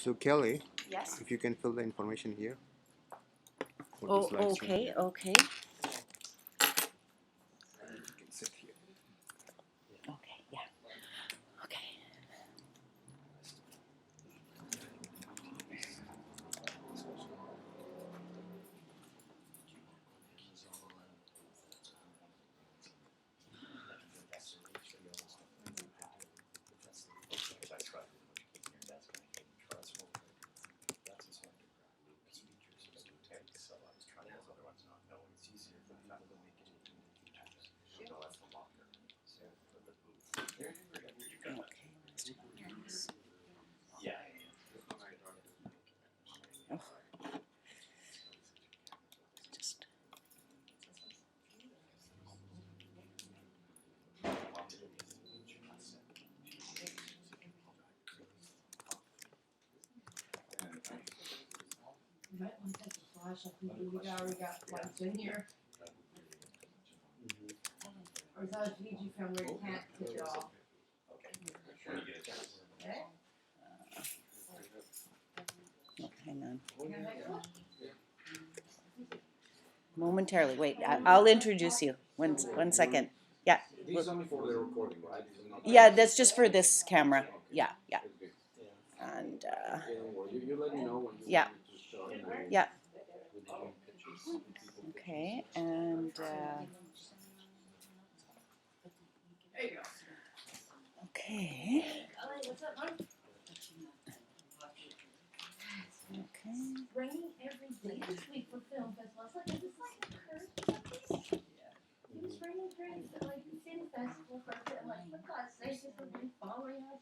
So Kelly, Yes. if you can fill the information here. For Oh, this live stream. okay, okay. You can sit here. Okay, yeah. Okay. Oh. Just. You might want to take a flash. I think we already got flights in here. Or is that a Fiji film where you can't take it off? Okay. Oh, hang on. Can I take a look? Momentarily. Wait, I'll introduce you. One second. Yeah. This is only for the recording, right? This is not Yeah, that's just for this camera. Yeah, yeah. And you let me know when you yeah. want me to start. And Yeah. we'll begin pictures. Okay, and There you go. okay. What's up, Mom? Okay. It's raining every day this week for film festival. It's like, is this like a curse? It was raining during like the city festival for a bit. I'm like, for God's sake, this has been following us.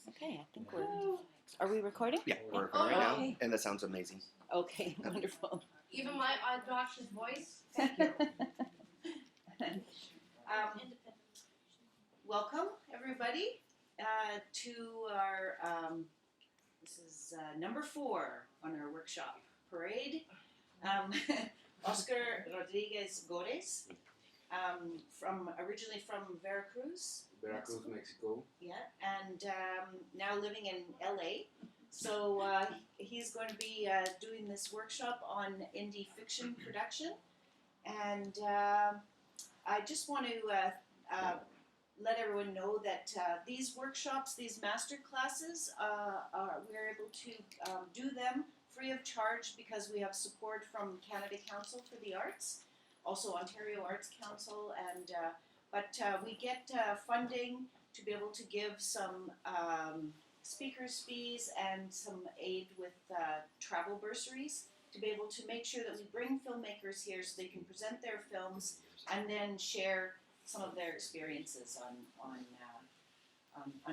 Okay, I think we're. Are we recording? Yeah, we're recording right Okay. now, and that sounds amazing. Okay, wonderful. Even my obnoxious voice. Thank you. Welcome everybody to our. This is number 4 on our workshop parade. Oscar Rodriguez Gorrez, originally from Veracruz, Mexico. yeah, and now living in LA. So he's going to be doing this workshop on indie fiction production, and I just want to let everyone know that these workshops, these master classes, we're able to do them free of charge because we have support from Canada Council for the Arts, also Ontario Arts Council, and but we get funding to be able to give some speakers' fees and some aid with travel bursaries to be able to make sure that we bring filmmakers here so they can present their films and then share some of their experiences on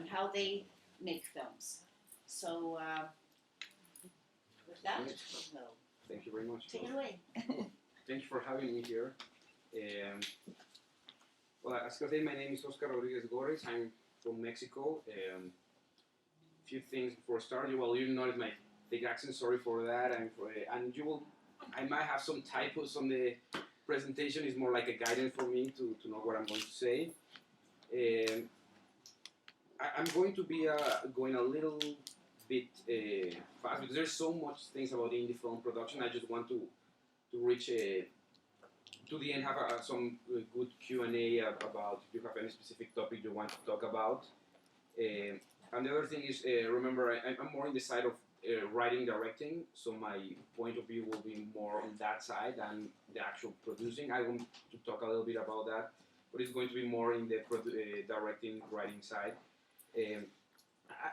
how they make films. So with that, we'll Thank you very much. take it away. Thank you for having me here. Well, as I said, my name is Oscar Rodriguez Gorriz. I'm from Mexico. A few things before starting. Well, you notice my thick accent. Sorry for that. And you will. I might have some typos on the presentation. Is more like a guidance for me to know what I'm going to say. I'm going to be going a little bit fast because there's so much things about indie film production. I just want to reach to the end, have some good Q&A about if you have any specific topic you want to talk about. And the other thing is, remember, I'm more on the side of writing, directing, so my point of view will be more on that side than the actual producing. I want to talk a little bit about that, but it's going to be more in the directing, writing side.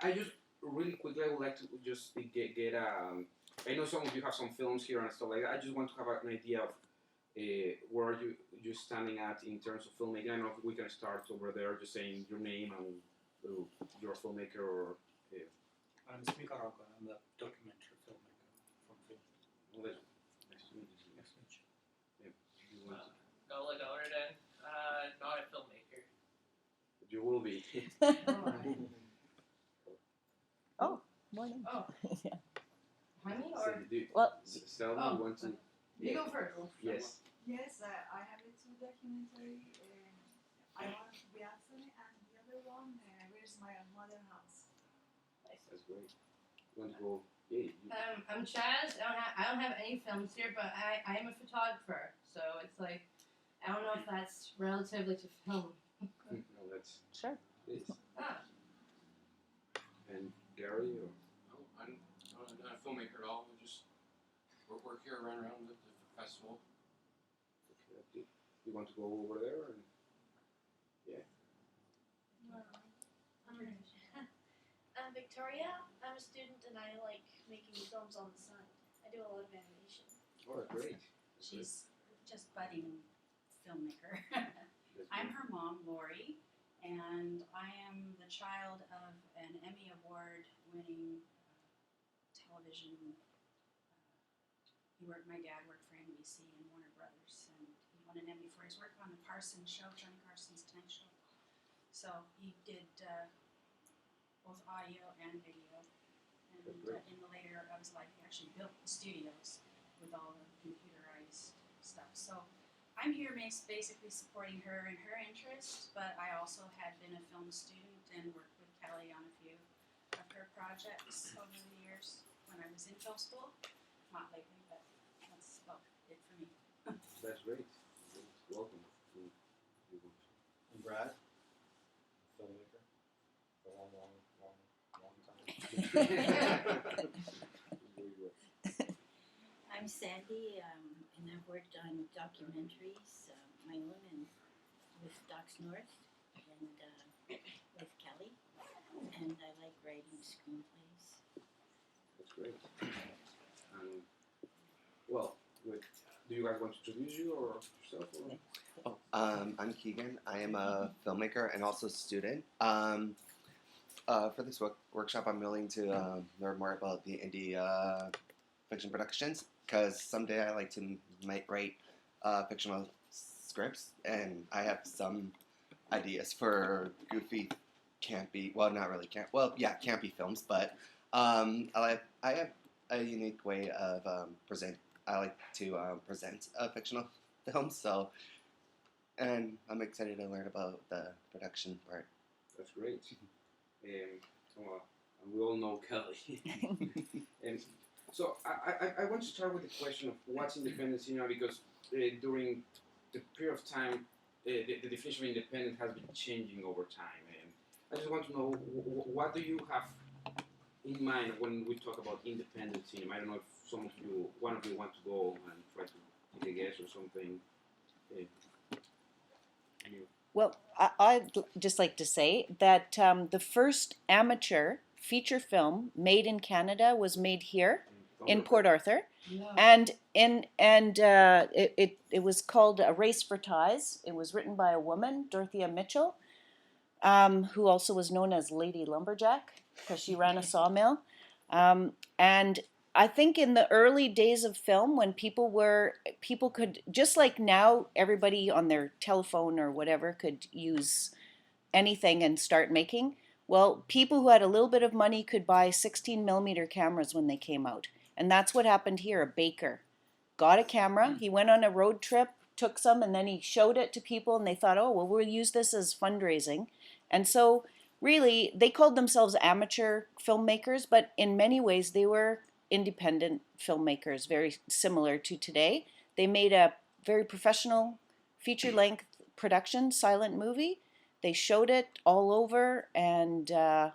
I just really quickly, I would like to just get I know some of you have some films here and stuff like that. I just want to have an idea of where are you're standing at in terms of filmmaking. I don't know if we can start over there, just saying your name and you're a filmmaker or. I'm Smika Rocco. I'm the documentary filmmaker from film. Well, nice to meet you. Nice to meet you. Yeah. You want to, Nola Doherden, not a filmmaker. but you will be. Oh, morning. Oh. Yeah. Honey So or? Well, Selma, you want to? You go first. Yes. Yes, I have a 2 documentary. I want to be absent, and the other one, where's my mother house? That's great. You want to go? Yeah. I'm Chaz. I don't have any films here, but I am a photographer. So it's like, I don't know if that's relatively to film. No, that's Sure. it. Ah. And Gary, or No, I'm not a filmmaker at all. I just work here, run around the festival. okay, you want to go over there? And I'm Victoria. I'm a student and I like making films on the side. I do a lot of animation. oh, great. She's just budding filmmaker. That's I'm great. her mom, Lori, and I am the child of an Emmy Award-winning television. My dad worked for NBC and Warner Brothers, and he won an Emmy for his work on the Carson Show, Johnny Carson's Tonight Show. So he did both audio and video. And in the later of his life, he actually built the studios with all the computerized stuff. So I'm here basically supporting her in her interests, but I also had been a film student and worked with Kelly on a few of her projects over the years when I was in film school. Not lately, but that's about it for me. That's great. Welcome. I'm Brad, filmmaker for a long time. I'm Sandy, and I've worked on documentaries, my own and with Docs North, and with Kelly, and I like writing screenplays. That's great. Well, do you guys want to introduce you or yourself? Or? I'm Keegan. I am a filmmaker and also student. For this workshop, I'm willing to learn more about the indie fiction productions, because someday I like to write fictional scripts, and I have some ideas for goofy, campy, well, not really campy films, but I have a unique way of I like to present a fictional film, so, and I'm excited to learn about the production part. That's great. Well, we all know Kelly. And so I want to start with the question of what's independent cinema, because during the period of time, the definition of independent has been changing over time. And I just want to know, what do you have in mind when we talk about independent cinema? I don't know if one of you want to go and try to take a guess or something. Well, I'd just like to say that the first amateur feature film made in Canada was made here in Port Arthur, and it was called A Race for Ties. It was written by a woman, Dorothea Mitchell, who also was known as Lady Lumberjack because she ran a sawmill, and I think in the early days of film, when people could, just like now, everybody on their telephone or whatever could use anything and start making. Well, people who had a little bit of money could buy 16mm cameras when they came out. And that's what happened here. A baker got a camera, he went on a road trip, took some, and then he showed it to people, and they thought, oh, well, we'll use this as fundraising. And so really, they called themselves amateur filmmakers, but in many ways they were independent filmmakers, very similar to today. They made a very professional feature-length production, silent movie. They showed it all over, and yeah.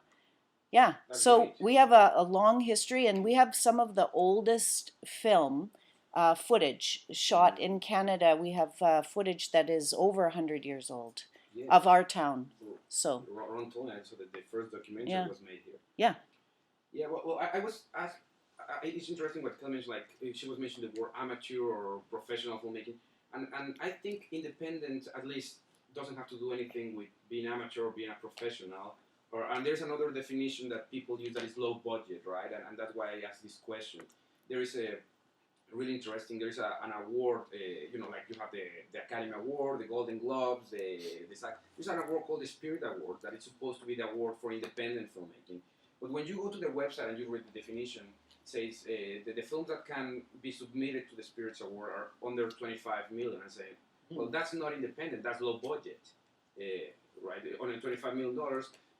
That's So great. we have a long history, and we have some of the oldest film footage shot in Canada. We have footage that is over 100 years old of our town. So Ron told me so that the first documentary Yeah. was made here. Yeah. Yeah. Well, I was asked. It's interesting what Kelly mentioned. Like she was mentioning the word amateur or professional filmmaking, and I think independent at least doesn't have to do anything with being amateur or being a professional. And there's another definition that people use that is low budget, right? And that's why I asked this question. There is a really interesting. There's an award. Like you have the Academy Award, the Golden Globes, there's an award called the Spirit Award that is supposed to be the award for independent filmmaking. But when you go to the website and you read the definition, it says the films that can be submitted to the Spirits Award are under 25 million. I say, well, that's not independent. That's low budget, right? Under $25 million.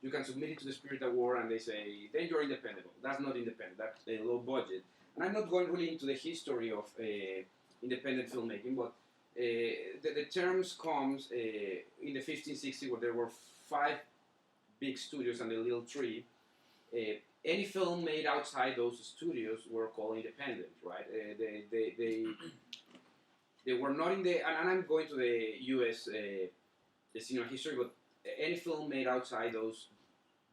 you can submit it to the Spirit Award, and they say, then you're independent. That's not independent. That's low budget. And I'm not going really into the history of independent filmmaking, but the terms comes in the 1560s, where there were 5 big studios and a little tree. Any film made outside those studios were called independent, right? They were not in the, and I'm going to the U.S. The cinema history, but any film made outside those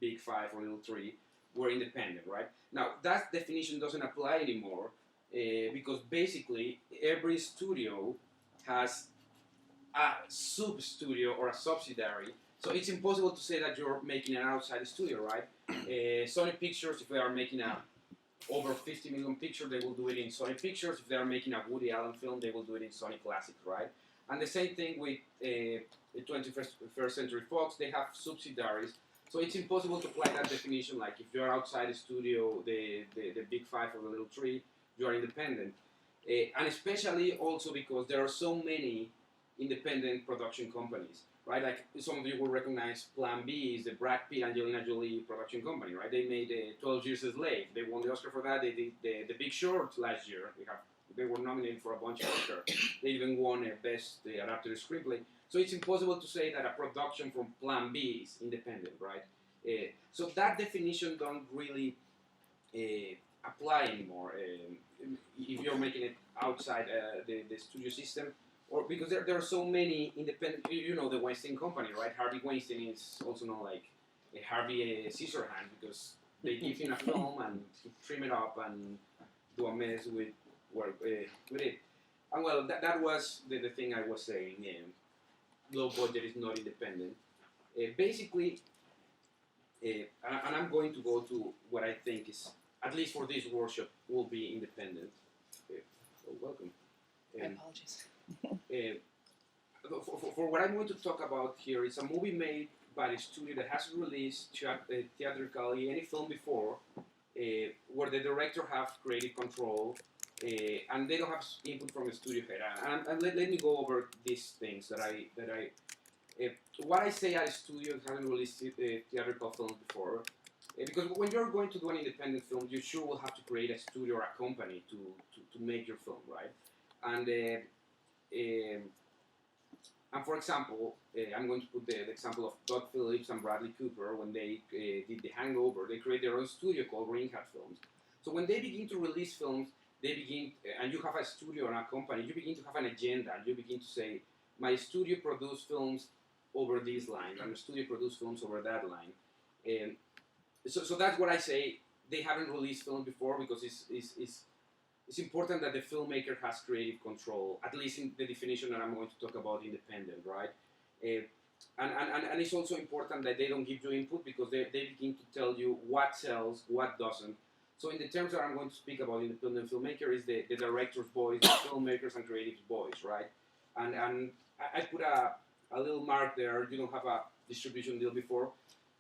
big 5 or little 3 were independent, right? Now, that definition doesn't apply anymore because basically every studio has a sub-studio or a subsidiary. So it's impossible to say that you're making an outside studio, right? Sony Pictures, if they are making a over 50 million picture, they will do it in Sony Pictures. If they are making a Woody Allen film, they will do it in Sony Classics, right? And the same thing with the 21st Century Fox, they have subsidiaries. So it's impossible to apply that definition, like if you're outside the studio, the big 5 or the little 3, you are independent. And especially also because there are so many independent production companies, right? Like some of you will recognize Plan B is the Brad Pitt, Angelina Jolie production company, right? They made 12 Years a Slave. They won the Oscar for that. They did the Big Short last year. They were nominated for a bunch of Oscars. They even won Best Adapted Screenplay. So it's impossible to say that a production from Plan B is independent, right? So that definition don't really apply anymore if you're making it outside the studio system, or because there are so many independent. You know the Weinstein Company, right? Harvey Weinstein is also known like Harvey Scissorhands because they give him a film and he trim it up and do a mess with it. And well, that was the thing I was saying. Low budget is not independent. Basically, and I'm going to go to what I think is, at least for this workshop, will be independent. So welcome. Apologies. For what I'm going to talk about here, it's a movie made by a studio that hasn't released theatrically any film before, where the director have creative control, and they don't have input from the studio head. And let me go over these things that I what I say at a studio that hasn't released theatrical films before, because when you're going to do an independent film, you sure will have to create a studio or a company to make your film, right? And for example, I'm going to put the example of Todd Phillips and Bradley Cooper. When they did The Hangover, they created their own studio called Green Hat Films. So when they begin to release films, they begin, and you have a studio and a company, you begin to have an agenda, and you begin to say, my studio produce films over these lines, and the studio produce films over that line. So that's what I say. They haven't released film before because it's important that the filmmaker has creative control, at least in the definition that I'm going to talk about independent, right? And it's also important that they don't give you input because they begin to tell you what sells, what doesn't. So in the terms that I'm going to speak about independent filmmaker is the director's voice, the filmmakers and creative's voice, right? And I put a little mark there. You don't have a distribution deal before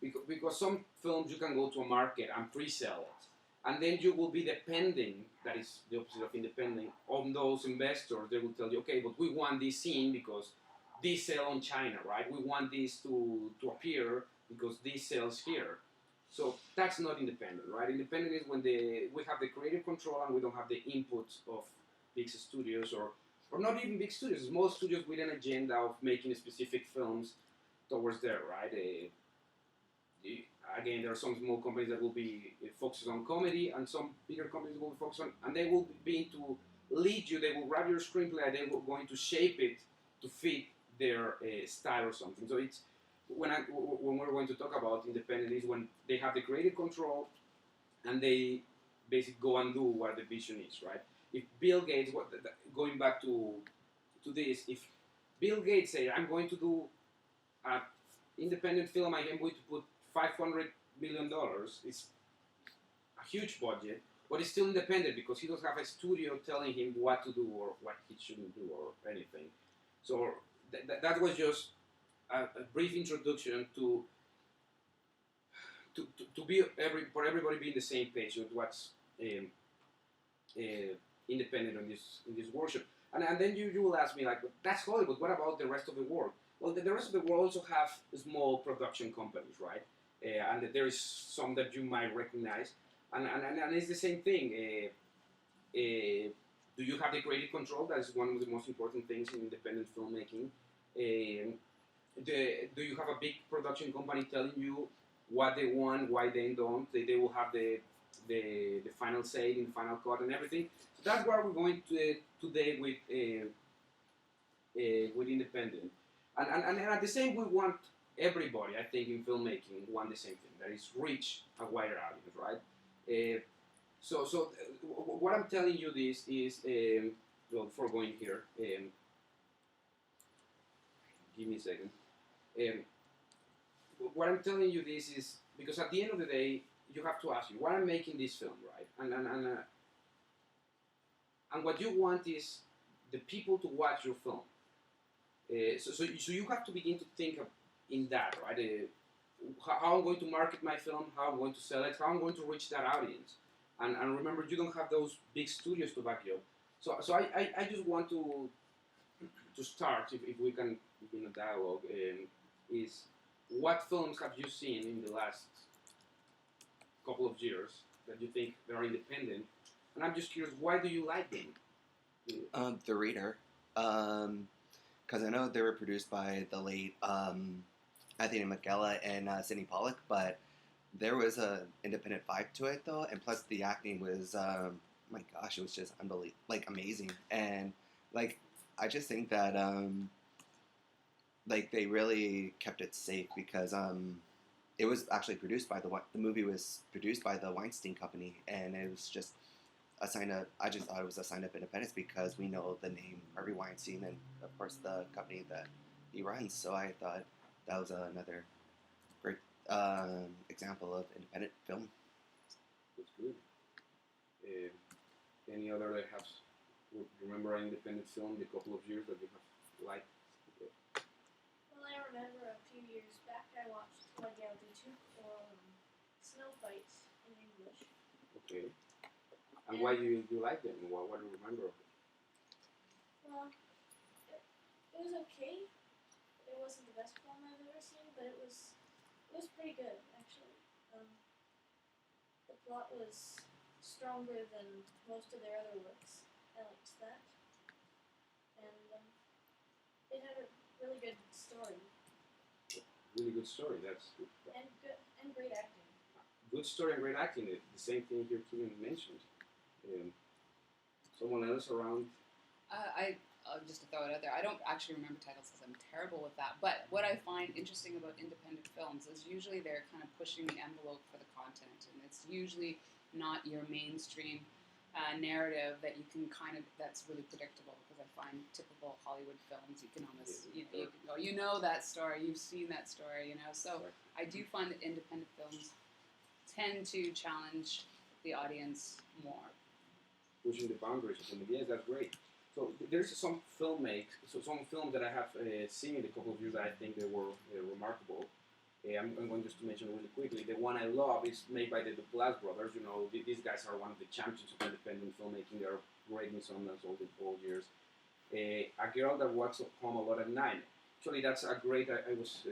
because some films you can go to a market and pre-sell it. And then you will be depending, that is the opposite of independent, on those investors. They will tell you, okay, but we want this scene because this sells on China, right? We want this to appear because this sells here. So that's not independent, right? Independent is when we have the creative control and we don't have the inputs of big studios or not even big studios, small studios with an agenda of making specific films towards there, right? Again, there are some small companies that will be focused on comedy and some bigger companies will be focused on, and they will be to lead you, they will grab your screenplay and they will going to shape it to fit their style or something. So it's, when we're going to talk about independent is when they have the creative control and they basically go and do what the vision is, right? If Bill Gates, going back to this, if Bill Gates say, I'm going to do an independent film, I am going to put $500 million, it's a huge budget, but it's still independent because he doesn't have a studio telling him what to do or what he shouldn't do or anything. So that was just a brief introduction to be for everybody be in the same page with what's independent in this workshop. And then you will ask me like, that's Hollywood. What about the rest of the world? Well, the rest of the world also have small production companies, right? and there is some that you might recognize, and it's the same thing. Do you have the creative control? That is one of the most important things in independent filmmaking. Do you have a big production company telling you what they want, why they don't? They will have the final say in final cut and everything. So that's where we're going to today with independent. And at the same, we want everybody, I think, in filmmaking want the same thing. That is reach a wider audience, right? So what I'm telling you this is, well, before going here, give me a second. What I'm telling you this is because at the end of the day, you have to ask you, why I'm making this film, right? And what you want is the people to watch your film. So you have to begin to think of in that, right? How I'm going to market my film, how I'm going to sell it, how I'm going to reach that audience. And remember, you don't have those big studios to back you up. So I just want to start, if we can begin a dialogue, is what films have you seen in the last couple of years that you think they are independent? And I'm just curious, why do you like them? The Reader. Because I know they were produced by the late Anthony Minghella and Sidney Pollack, but there was an independent vibe to it, though, and plus the acting was, my gosh, it was just unbelievable, like amazing, and like I just think that like they really kept it safe because it was actually produced by the movie was produced by the Weinstein Company, and it was just a sign of, I just thought it was a sign of independence because we know the name Harvey Weinstein and of course the company that he runs. So I thought that was another great example of independent film. That's good. Any other that have remember an independent film in a couple of years that you have liked? Well, I remember a few years back I watched La Guerre des Tucs, or Snow Fights in English. Okay. And why do you like them? What do you remember of it? Well, it was okay. It wasn't the best film I've ever seen, but it was pretty good actually. The plot was stronger than most of their other works. I liked that, and it had a really good story. Really good story. That's good. And great acting. Good story and great acting. The same thing here Keegan mentioned. Someone else around? Just to throw it out there, I don't actually remember titles because I'm terrible with that. But what I find interesting about independent films is usually they're kind of pushing the envelope for the content, and it's usually not your mainstream narrative that you can that's really predictable. Because I find typical Hollywood films, you can almost you can go, you know that story, you've seen that story, So I do find that independent films tend to challenge the audience more. Pushing the boundaries of them. Yes, that's great. So there's some some films that I have seen in a couple of years that I think they were remarkable. I'm going just to mention really quickly. The one I love is made by the Duplass brothers. These guys are one of the champions of independent filmmaking. They're great in Sundance all years. A Girl That Walks Home Alone at Night. Actually, that's a great. I was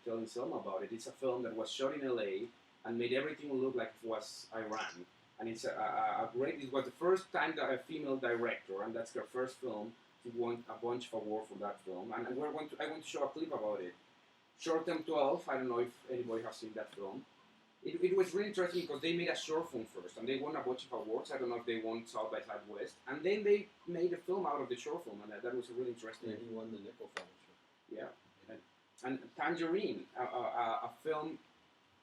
telling Selma about it. It's a film that was shot in LA and made everything look like it was Iran. And it's a great. It was the first time that a female director, and that's her first film, she won a bunch of awards for that film. And I want to show a clip about it. Short Term 12. I don't know if anybody has seen that film. It was really interesting because they made a short film first, and they won a bunch of awards. I don't know if they won South by Southwest, and then they made a film out of the short film, and that was really interesting. Yeah, he won the Nickel Fellowship. Yeah, and Tangerine, a film.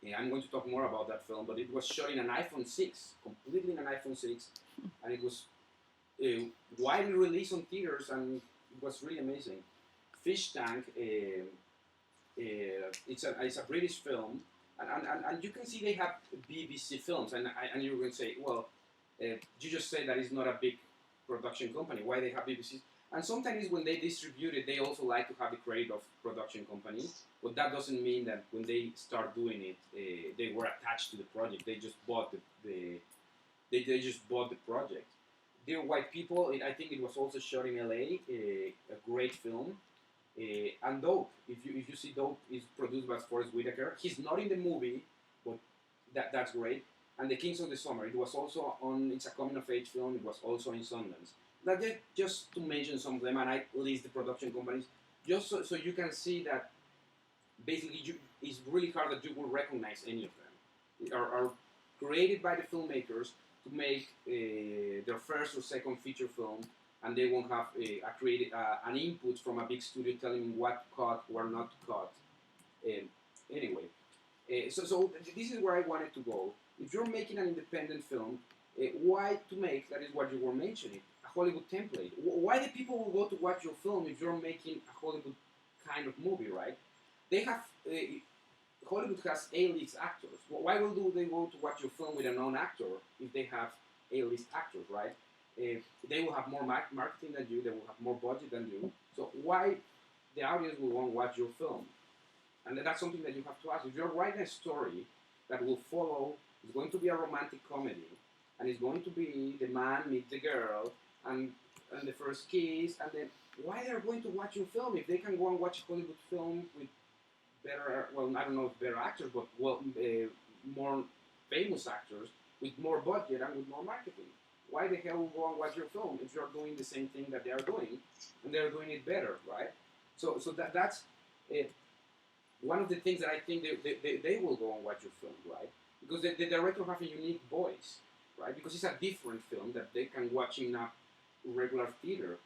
Yeah, I'm going to talk more about that film, but it was shot in an iPhone 6, completely in an iPhone 6, and it was widely released on theaters, and it was really amazing. Fish Tank, it's a British film, and you can see they have BBC films, and you're going to say, well, you just said that it's not a big production company. Why they have BBC? And sometimes when they distribute it, they also like to have the credit of production company. But that doesn't mean that when they start doing it, they were attached to the project. They just bought they just bought the project. Dear White People, I think it was also shot in LA. A great film. And Dope, if you see Dope, is produced by Forrest Whitaker. He's not in the movie, that's great. And The Kings of the Summer, it was also on. It's a coming of age film. It was also in Sundance. That just to mention some of them, and I list the production companies just so you can see that basically it's really hard that you will recognize any of them. They are created by the filmmakers to make their first or second feature film, and they won't have created an input from a big studio telling what to cut or not to cut. Anyway, so this is where I wanted to go. If you're making an independent film, why to make, that is what you were mentioning, a Hollywood template? Why the people will go to watch your film if you're making a Hollywood kind of movie, right? They have, Hollywood has A-list actors. Why will they go to watch your film with a known actor if they have A-list actors, right? They will have more marketing than you, they will have more budget than you. So why the audience will want to watch your film? And that's something that you have to ask. If you're writing a story that will follow, it's going to be a romantic comedy, and it's going to be the man meets the girl, and the first kiss, and then why they're going to watch your film if they can go and watch a Hollywood film with better, well, I don't know if better actors, but more famous actors with more budget and with more marketing? Why the hell go and watch your film if you're doing the same thing that they are doing, and they're doing it better, right? So that's one of the things that I think they will go and watch your film, right? Because the director has a unique voice, right? Because it's a different film that they can watch in a regular theater.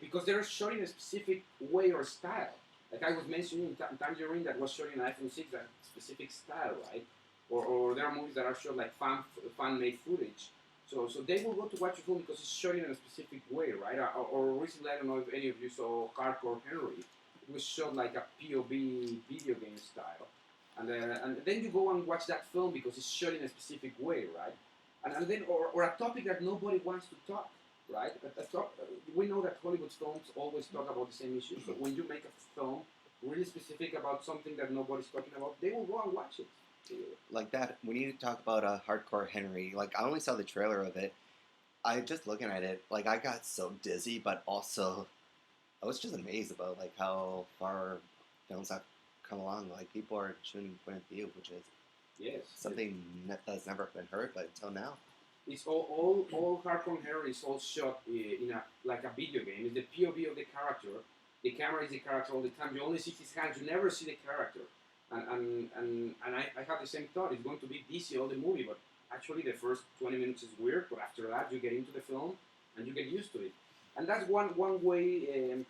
Because they're shot in a specific way or style. Like I was mentioning, Tangerine, that was shot in an iPhone 6, that specific style, right? Or there are movies that are shot like fan-made footage. So they will go to watch your film because it's shot in a specific way, right? Or recently, I don't know if any of you saw Hardcore Henry. It was shot like a POV video game style. And then you go and watch that film because it's shot in a specific way, right? And then, or a topic that nobody wants to talk, right? We know that Hollywood films always talk about the same issues. So when you make a film really specific about something that nobody's talking about, they will go and watch it. Like that, we need to talk about Hardcore Henry. Like, I only saw the trailer of it. I just looking at it, like, I got so dizzy, but also I was just amazed about like how far films have come along. Like, people are shooting point of view, which is something that has never been heard, but until now. It's all Hardcore Henry is all shot in like a video game. It's the POV of the character. The camera is the character all the time. You only see his hands. You never see the character. And I have the same thought. It's going to be DC all the movie, but actually the first 20 minutes is weird. But after that, you get into the film and you get used to it. And that's one way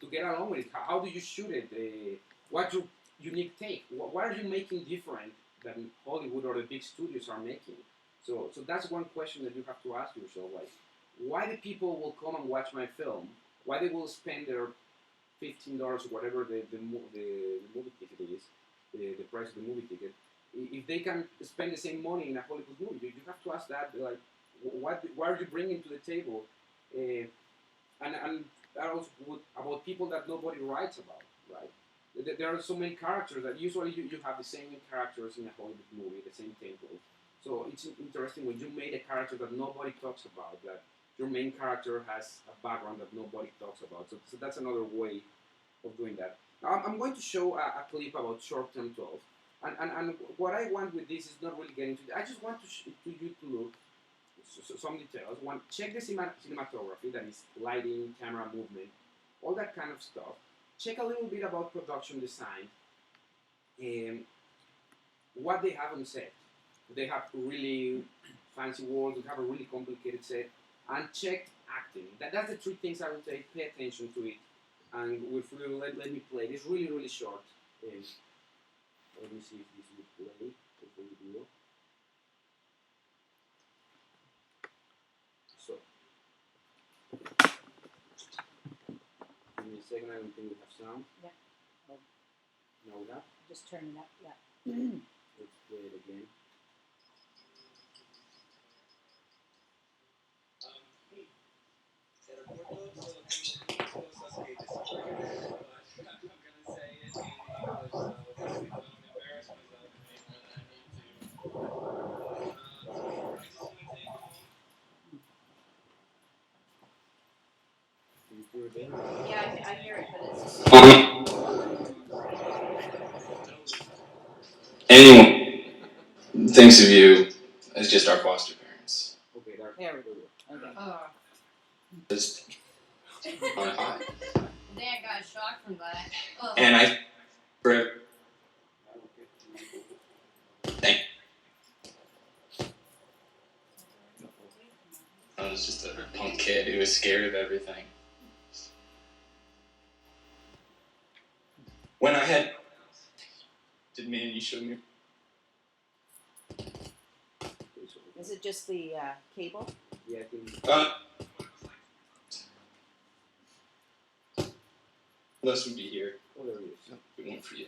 to get along with it. How do you shoot it? What's your unique take? What are you making different than Hollywood or the big studios are making? So that's one question that you have to ask yourself. Like, why the people will come and watch my film? Why they will spend their $15 or whatever the movie ticket is, the price of the movie ticket, if they can spend the same money in a Hollywood movie? You have to ask that, like, what are you bringing to the table? And also about people that nobody writes about, right? There are so many characters that usually you have the same characters in a Hollywood movie, the same template. So it's interesting when you made a character that nobody talks about, that your main character has a background that nobody talks about. So that's another way of doing that. Now I'm going to show a clip about short-term 12. And what I want with this is not really getting into it. I just want you to look some details. Check the cinematography, that is lighting, camera movement, all that kind of stuff. Check a little bit about production design, what they have on set. They have really fancy walls, they have a really complicated set, and check acting. That's the three things I would say. Pay attention to it, and let me play. It's really, really short. Let me see if this will play for the video. So, give me a second, I don't think we have sound. Yeah. Oh. No, we have? Just turn it up, yeah. Let's play it again. Yeah, I hear it, but it's Anyway, thinks of you as just our foster parents. Okay, there. There we go. Okay. Just on a high. Dan got shocked from that. Ugh. And I, thank. I was just a punk kid who was scared of everything. When I had, did me and you show me? Is it just the cable? Yeah, I think. Les would be here Oh, there it is. if it weren't for you.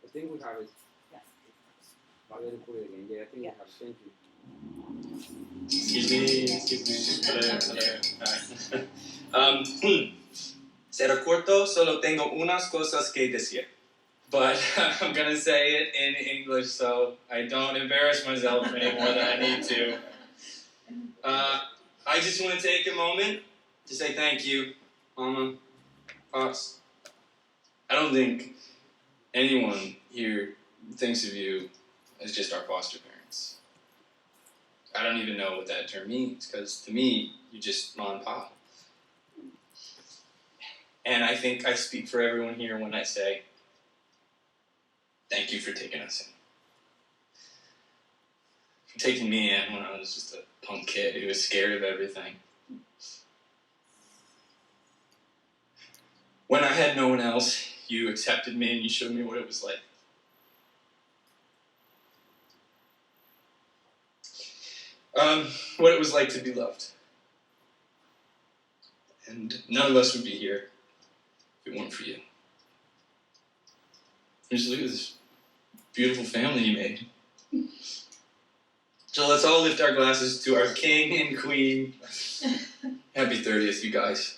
I think we have it. Yeah. I'll let him put it again. Yeah, I think Yeah. we have it. Thank you. Excuse me. Hello. Será corto, solo tengo unas cosas que decir. But I'm gonna say it in English so I don't embarrass myself any more than I need to. I just want to take a moment to say thank you, Mama, Pops. I don't think anyone here thinks of you as just our foster parents. I don't even know what that term means, because to me, you're just Mom and Pop. And I think I speak for everyone here when I say, thank you for taking us in. For taking me in when I was just a punk kid who was scared of everything. When I had no one else, you accepted me and you showed me what it was like. What it was like to be loved. And none of us would be here if it weren't for you. Just look at this beautiful family you made. So let's all lift our glasses to our king and queen. Happy 30th, you guys.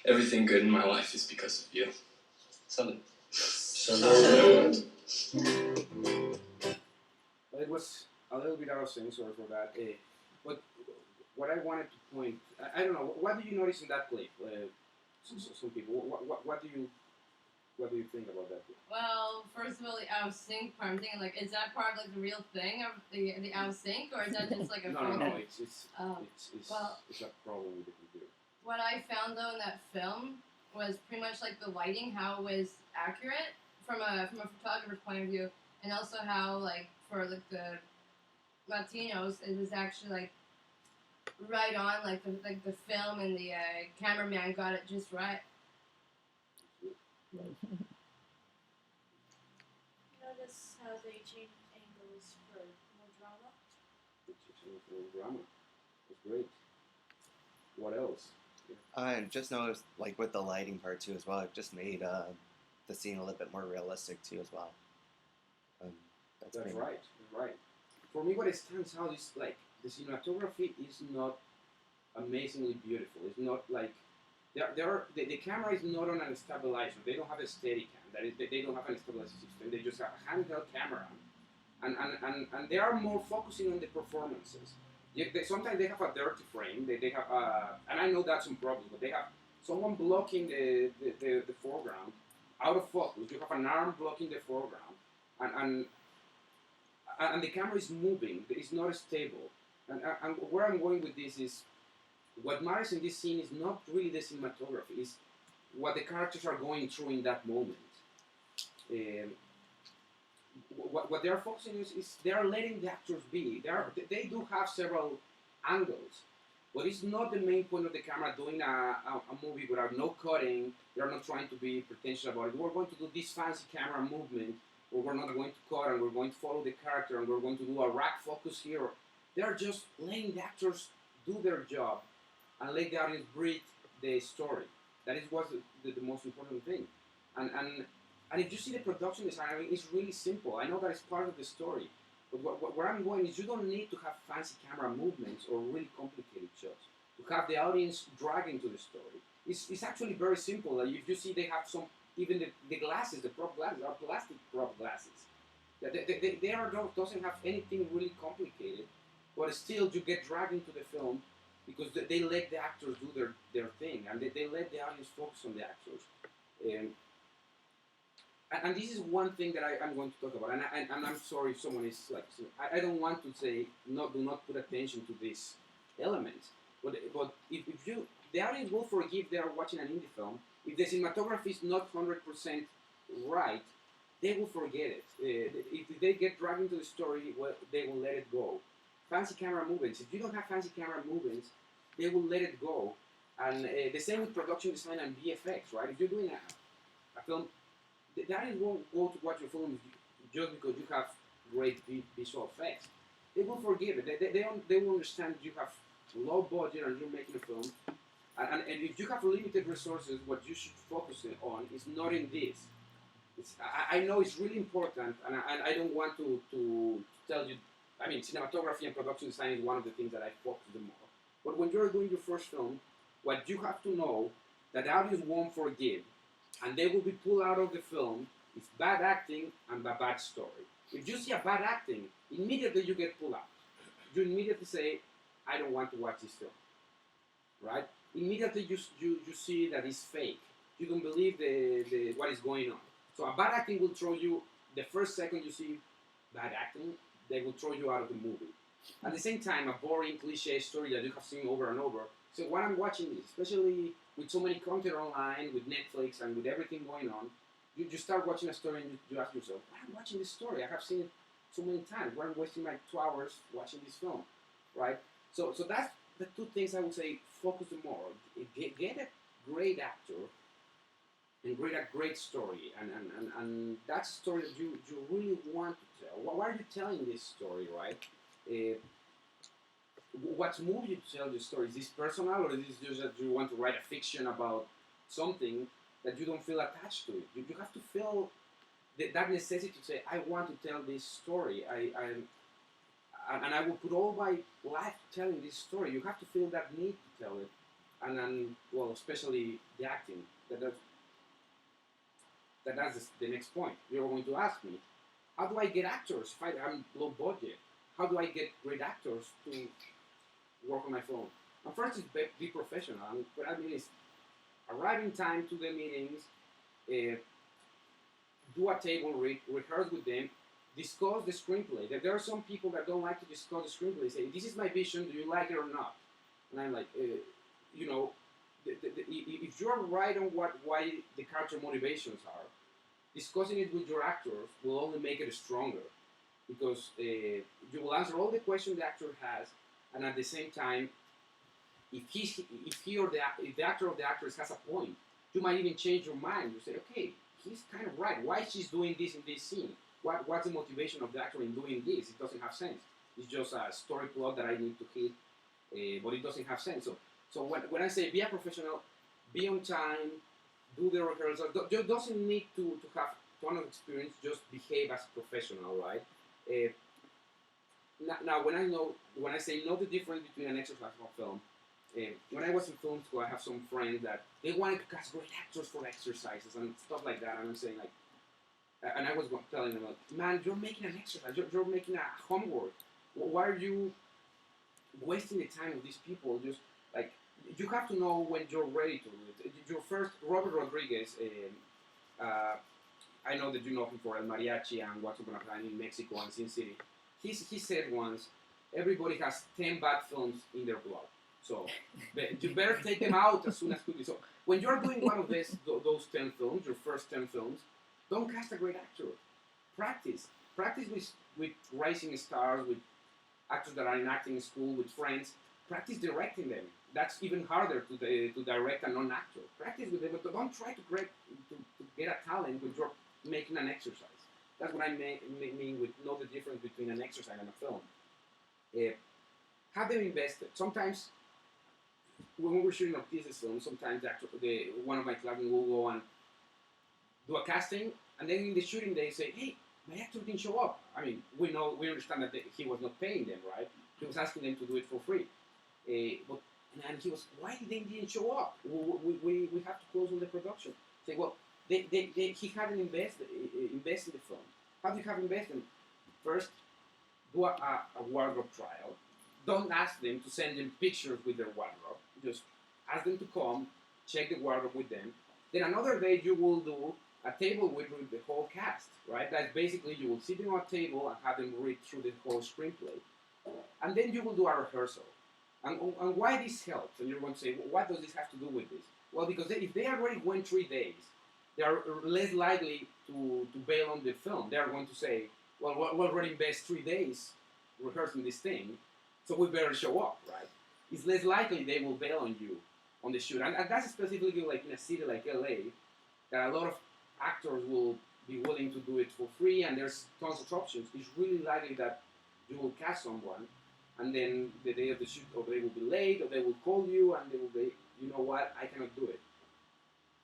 Everything good in my life is because of you. Salud. Salud. Well, it was a little bit out of sync, sorry for that. But what I wanted to point, I don't know, what do you notice in that clip? Some people, what do you think about that clip? Well, first of all, the out of sync part. I'm thinking, like, is that part like the real thing of the out of sync, or is that just like a No, photo? it's well, a problem with the computer. What I found though in that film was pretty much like the lighting, how it was accurate from a photographer's point of view, and also how like for like the Latinos, it was actually like right on, like the film and the cameraman got it just right. Notice how they change angles for more drama. Drama. It's great. What else? And just noticed, like with the lighting part too as well, it just made the scene a little bit more realistic too as well. That's right. Right. For me, what it stands out is like the cinematography is not amazingly beautiful. It's not like the camera is not on a stabilizer. They don't have a Steadicam. That is, they don't have a stabilization system. They just have a handheld camera, and they are more focusing on the performances. Sometimes they have a dirty frame. They have and I know that's some problems, but they have someone blocking the foreground out of focus. You have an arm blocking the foreground, and the camera is moving. It's not stable. And where I'm going with this is, what matters in this scene is not really the cinematography. It's what the characters are going through in that moment. What they are focusing is they are letting the actors be. They do have several angles, but it's not the main point of the camera doing a movie without no cutting. They are not trying to be pretentious about it. We're going to do this fancy camera movement, or we're not going to cut, and we're going to follow the character, and we're going to do a rack focus here. They are just letting the actors do their job and let the audience breathe the story. That is what's the most important thing. And if you see the production design, I mean, it's really simple. I know that it's part of the story, but where I'm going is you don't need to have fancy camera movements or really complicated shots to have the audience drag into the story. It's actually very simple. If you see, they have some, even the glasses, the prop glasses are plastic prop glasses. Doesn't have anything really complicated, but still you get dragged into the film because they let the actors do their thing, and they let the audience focus on the actors. and this is one thing that I'm going to talk about, and I'm sorry if someone is like, I don't want to say do not put attention to this element, but if you, the audience will forgive they are watching an indie film. If the cinematography is not 100% right, they will forget it. If they get dragged into the story, well, they will let it go. Fancy camera movements. If you don't have fancy camera movements, they will let it go. And the same with production design and VFX, right? If you're doing a film, the audience won't go to watch your film just because you have great visual effects. They will forgive it. They will understand you have low budget and you're making a film. And if you have limited resources, what you should focus on is not in this. I know it's really important, and I don't want to tell you. I mean, cinematography and production design is one of the things that I focus the more. But when you're doing your first film, what you have to know that the audience won't forgive, and they will be pulled out of the film, is bad acting and a bad story. If you see a bad acting, immediately you get pulled out. You immediately say, I don't want to watch this film, right? Immediately you see that it's fake. You don't believe what is going on. So a bad acting will throw you, the first second you see bad acting, they will throw you out of the movie. At the same time, a boring cliche story that you have seen over and over. So when I'm watching this, especially with so many content online, with Netflix and with everything going on, you start watching a story and you ask yourself, why am I watching this story? I have seen it so many times. Why am I wasting my 2 hours watching this film, right? So that's the two things I would say, focus more. Get a great actor and a great story. And that story that you really want to tell. Why are you telling this story, right? What's moved you to tell this story? Is this personal, or is this just that you want to write a fiction about something that you don't feel attached to it? You have to feel that necessity to say, I want to tell this story. And I will put all my life telling this story. You have to feel that need to tell it. And well, especially the acting. That's the next point. You're going to ask me, how do I get actors if I'm low budget? How do I get great actors to work on my film? And first is be professional. And what I mean is arrive in time to the meetings, do a table read, rehearse with them, discuss the screenplay. There are some people that don't like to discuss the screenplay. Say, this is my vision, do you like it or not? And I'm like, you know, if you're right on why the character motivations are, discussing it with your actors will only make it stronger, because you will answer all the questions the actor has, and at the same time, if the actor or the actress has a point, you might even change your mind. You say, okay, he's kind of right. Why she's doing this in this scene? What's the motivation of the actor in doing this? It doesn't have sense. It's just a story plot that I need to hit, but it doesn't have sense. So when I say be a professional, be on time, do the rehearsal. You doesn't need to have a ton of experience. Just behave as a professional, right? Now, when I say know the difference between an exercise and a film, when I was in film school, I have some friends that they wanted to cast great actors for exercises and stuff like that. And I'm saying and I was telling them, like, man, you're making an exercise. You're making a homework. Why are you wasting the time of these people? Just like, you have to know when you're ready to do it. Your first, Robert Rodriguez, I know that you know him for El Mariachi and What's Upon a Plan in Mexico and Sin City. He said once, everybody has 10 bad films in their blood. So you better take them out as soon as quickly. So when you're doing one of those 10 films, your first 10 films, don't cast a great actor. Practice with rising stars, with actors that are in acting school, with friends. Practice directing them. That's even harder to direct a non-actor. Practice with them, but don't try to get a talent when you're making an exercise. That's what I mean with know the difference between an exercise and a film. Have them invested. Sometimes, when we're shooting a thesis film, sometimes one of my classmates will go and do a casting, and then in the shooting they say, hey, my actor didn't show up. I mean, we understand that he was not paying them, right? He was asking them to do it for free. And he was, why they didn't show up? We have to close on the production. Say, well, he hadn't invested in the film. How do you have invested? First, do a wardrobe trial. Don't ask them to send them pictures with their wardrobe. Just ask them to come, check the wardrobe with them. Then another day you will do a table would read the whole cast, right? That's basically you will sit on a table and have them read through the whole screenplay. And then you will do a rehearsal. And why this helps? And you're going to say, well, what does this have to do with this? Well, because if they already went 3 days, they are less likely to bail on the film. They are going to say, well, we're already invest 3 days rehearsing this thing, so we better show up, right? It's less likely they will bail on you on the shoot. And that's specifically like in a city like LA, that a lot of actors will be willing to do it for free, and there's tons of options. It's really likely that you will cast someone, and then the day of the shoot, or they will be late, or they will call you, and they will be, you know what, I cannot do it.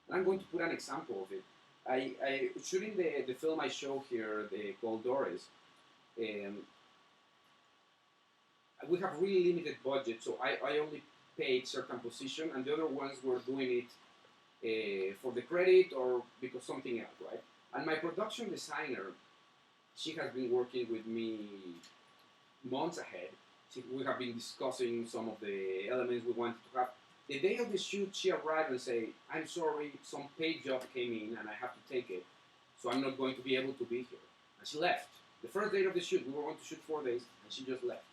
And I'm going to put an example of it. I shooting the film I show here, called Gorriz. We have really limited budget, so I only paid certain position, and the other ones were doing it for the credit or because something else, right? And my production designer, she has been working with me months ahead. We have been discussing some of the elements we wanted to have. The day of the shoot, she arrived and said, I'm sorry, some paid job came in and I have to take it, so I'm not going to be able to be here. And she left. The first day of the shoot, we were going to shoot 4 days, and she just left,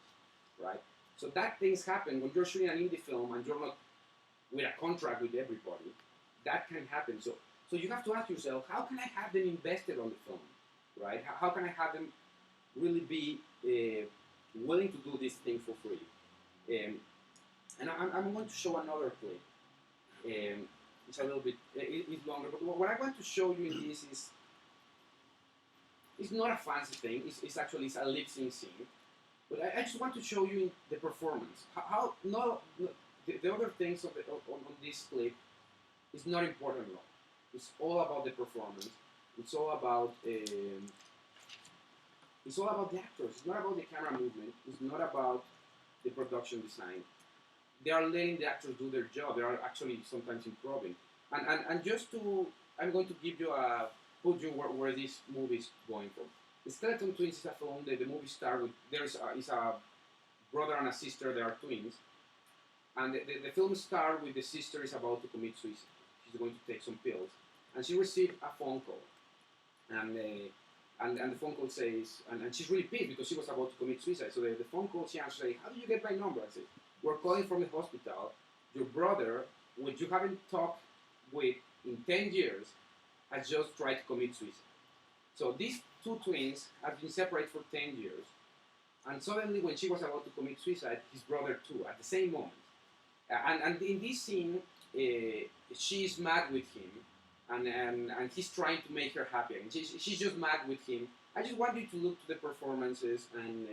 right? So that things happen when you're shooting an indie film and you're not with a contract with everybody. That can happen. So you have to ask yourself, how can I have them invested on the film, right? How can I have them really be willing to do this thing for free? And I'm going to show another clip. It's a little bit, it's longer, but what I want to show you in this is, it's not a fancy thing, it's actually a lip sync scene. But I just want to show you the performance. The other things on this clip is not important at all. It's all about the performance. It's all about the actors. It's not about the camera movement. It's not about the production design. They are letting the actors do their job. They are actually sometimes improving. And just to, I'm going to give you put you where this movie is going from. The Skeleton Twins is a film that the movie starts with, is a brother and a sister, they are twins. And the film starts with the sister is about to commit suicide. She's going to take some pills. And she received a phone call. And the phone call says, and she's really pissed because she was about to commit suicide. So the phone call, she answers, how did you get my number? I said, we're calling from the hospital. Your brother, which you haven't talked with in 10 years, has just tried to commit suicide. So these two twins have been separated for 10 years. And suddenly when she was about to commit suicide, his brother too, at the same moment. And in this scene, she's mad with him. And he's trying to make her happy. And she's just mad with him. I just want you to look to the performances and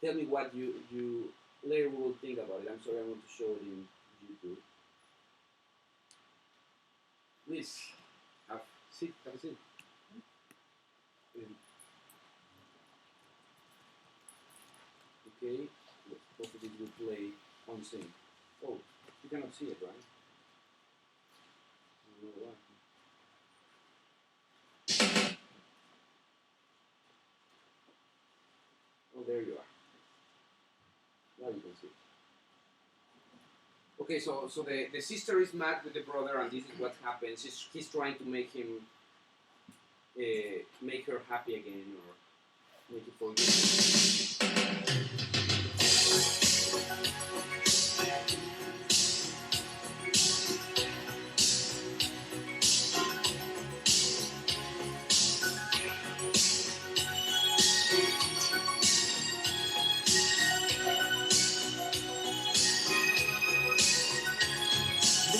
tell me what you later will think about it. I'm sorry, I want to show it in YouTube. Please, have a seat. Okay, hopefully it will play on scene. Oh, you cannot see it, right? I don't know why. Oh, there you are. Now you can see it. Okay, so the sister is mad with the brother, and this is what happens. He's trying to make him, make her happy again, or make it forget.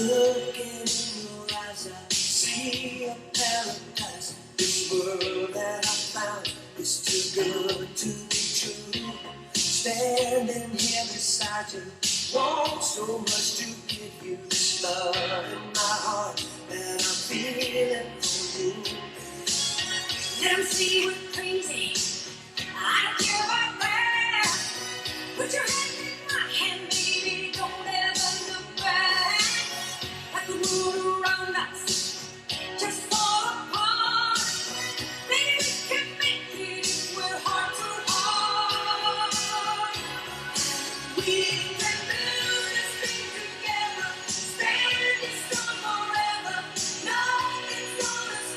Looking in your eyes, I see a paradise. This world that I found is too good to be true. Standing here beside you, want so much to give you this love in my heart that I'm feeling for you. Let 'em see we're crazy. I don't care about that. Put your hand in my hand, baby. Don't ever look back. Like the world around us just fall apart. Maybe we can make it if we're heart to heart. We can build this thing together, stand this strong forever. Nothing's gonna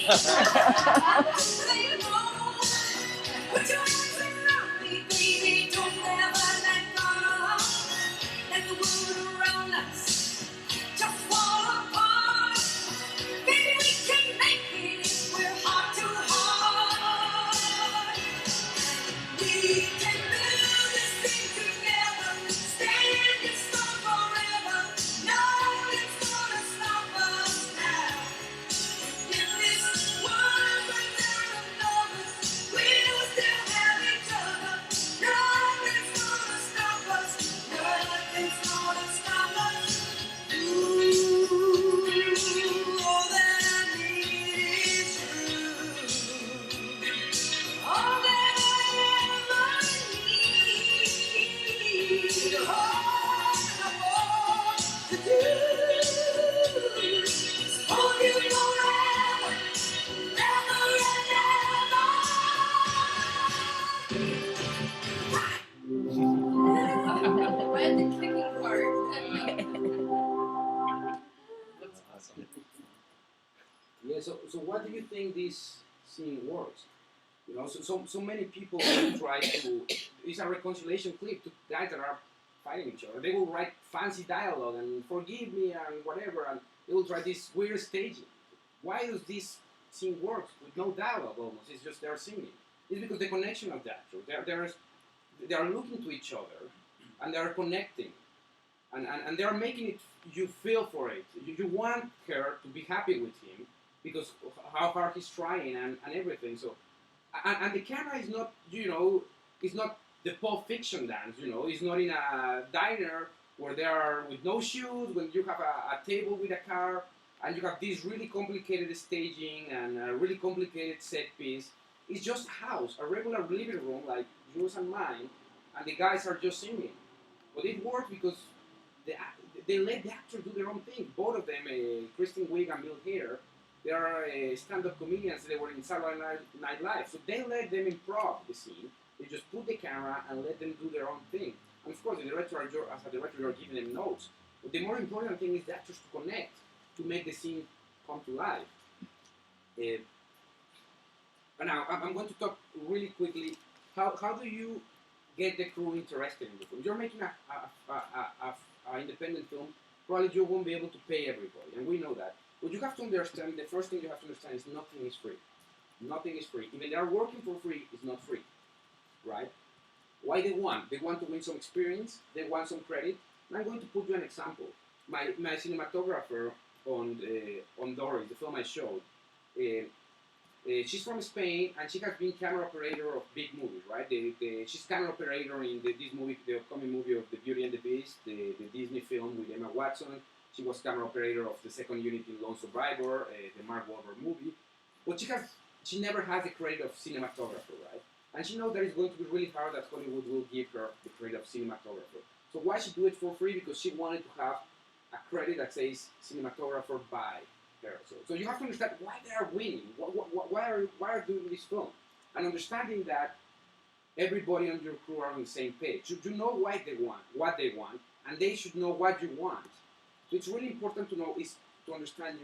Put your arms around me, baby, don't ever let go. And the world around us just fall apart. Baby, we can make it if we're heart to heart. We can build this thing together, standing strong forever. Nothing's gonna stop us now. If this world runs out of lovers, we'll still have each other. Nothing's gonna stop us. Nothing's gonna stop us. Ooh, all that I need is you. All that I ever need. All I want to do is hold you forever, forever and ever. Why the kicking part? That's awesome. Yeah. So what do you think this scene works? You know, so many people will try to. It's a reconciliation clip to guys that are fighting each other. They will write fancy dialogue and forgive me and whatever, and they will try this weird staging. Why does this scene work with no dialogue almost? It's just they're singing. It's because the connection of the actors. They are looking to each other, and they are connecting, and they are making it. You feel for it. You want her to be happy with him because of how hard he's trying and everything. So. And the camera is not, it's not the Pulp Fiction dance, it's not in a diner where they are with no shoes, when you have a table with a car, and you have this really complicated staging and a really complicated set piece. It's just a house, a regular living room like yours and mine, and the guys are just singing. But it worked because they let the actors do their own thing. Both of them, Kristen Wiig and Bill Hader, they are stand-up comedians. They were in Saturday Night Live, so they let them improv the scene. They just put the camera and let them do their own thing. And of course, the director, as a director, you're giving them notes. But the more important thing is the actors to connect, to make the scene come to life. Now, I'm going to talk really quickly. How do you get the crew interested in the film? You're making a independent film. Probably you won't be able to pay everybody, and we know that. What you have to understand, the first thing you have to understand is nothing is free. Nothing is free. Even they are working for free, it's not free, right? Why they want? They want to win some experience. They want some credit. And I'm going to put you an example. My cinematographer on Gorriz, the film I showed, she's from Spain, and she has been camera operator of big movies, right? She's camera operator in this movie, the upcoming movie of The Beauty and the Beast, the Disney film with Emma Watson. She was camera operator of the second unit in Lone Survivor, the Mark Wahlberg movie. But she never has the credit of cinematographer, right? And she knows that it's going to be really hard that Hollywood will give her the credit of cinematographer. So why she do it for free? Because she wanted to have a credit that says cinematographer by her. So you have to understand why they are winning. Why are doing this film? And understanding that everybody on your crew are on the same page. You know why they want, what they want, and they should know what you want. So it's really important to know is to understand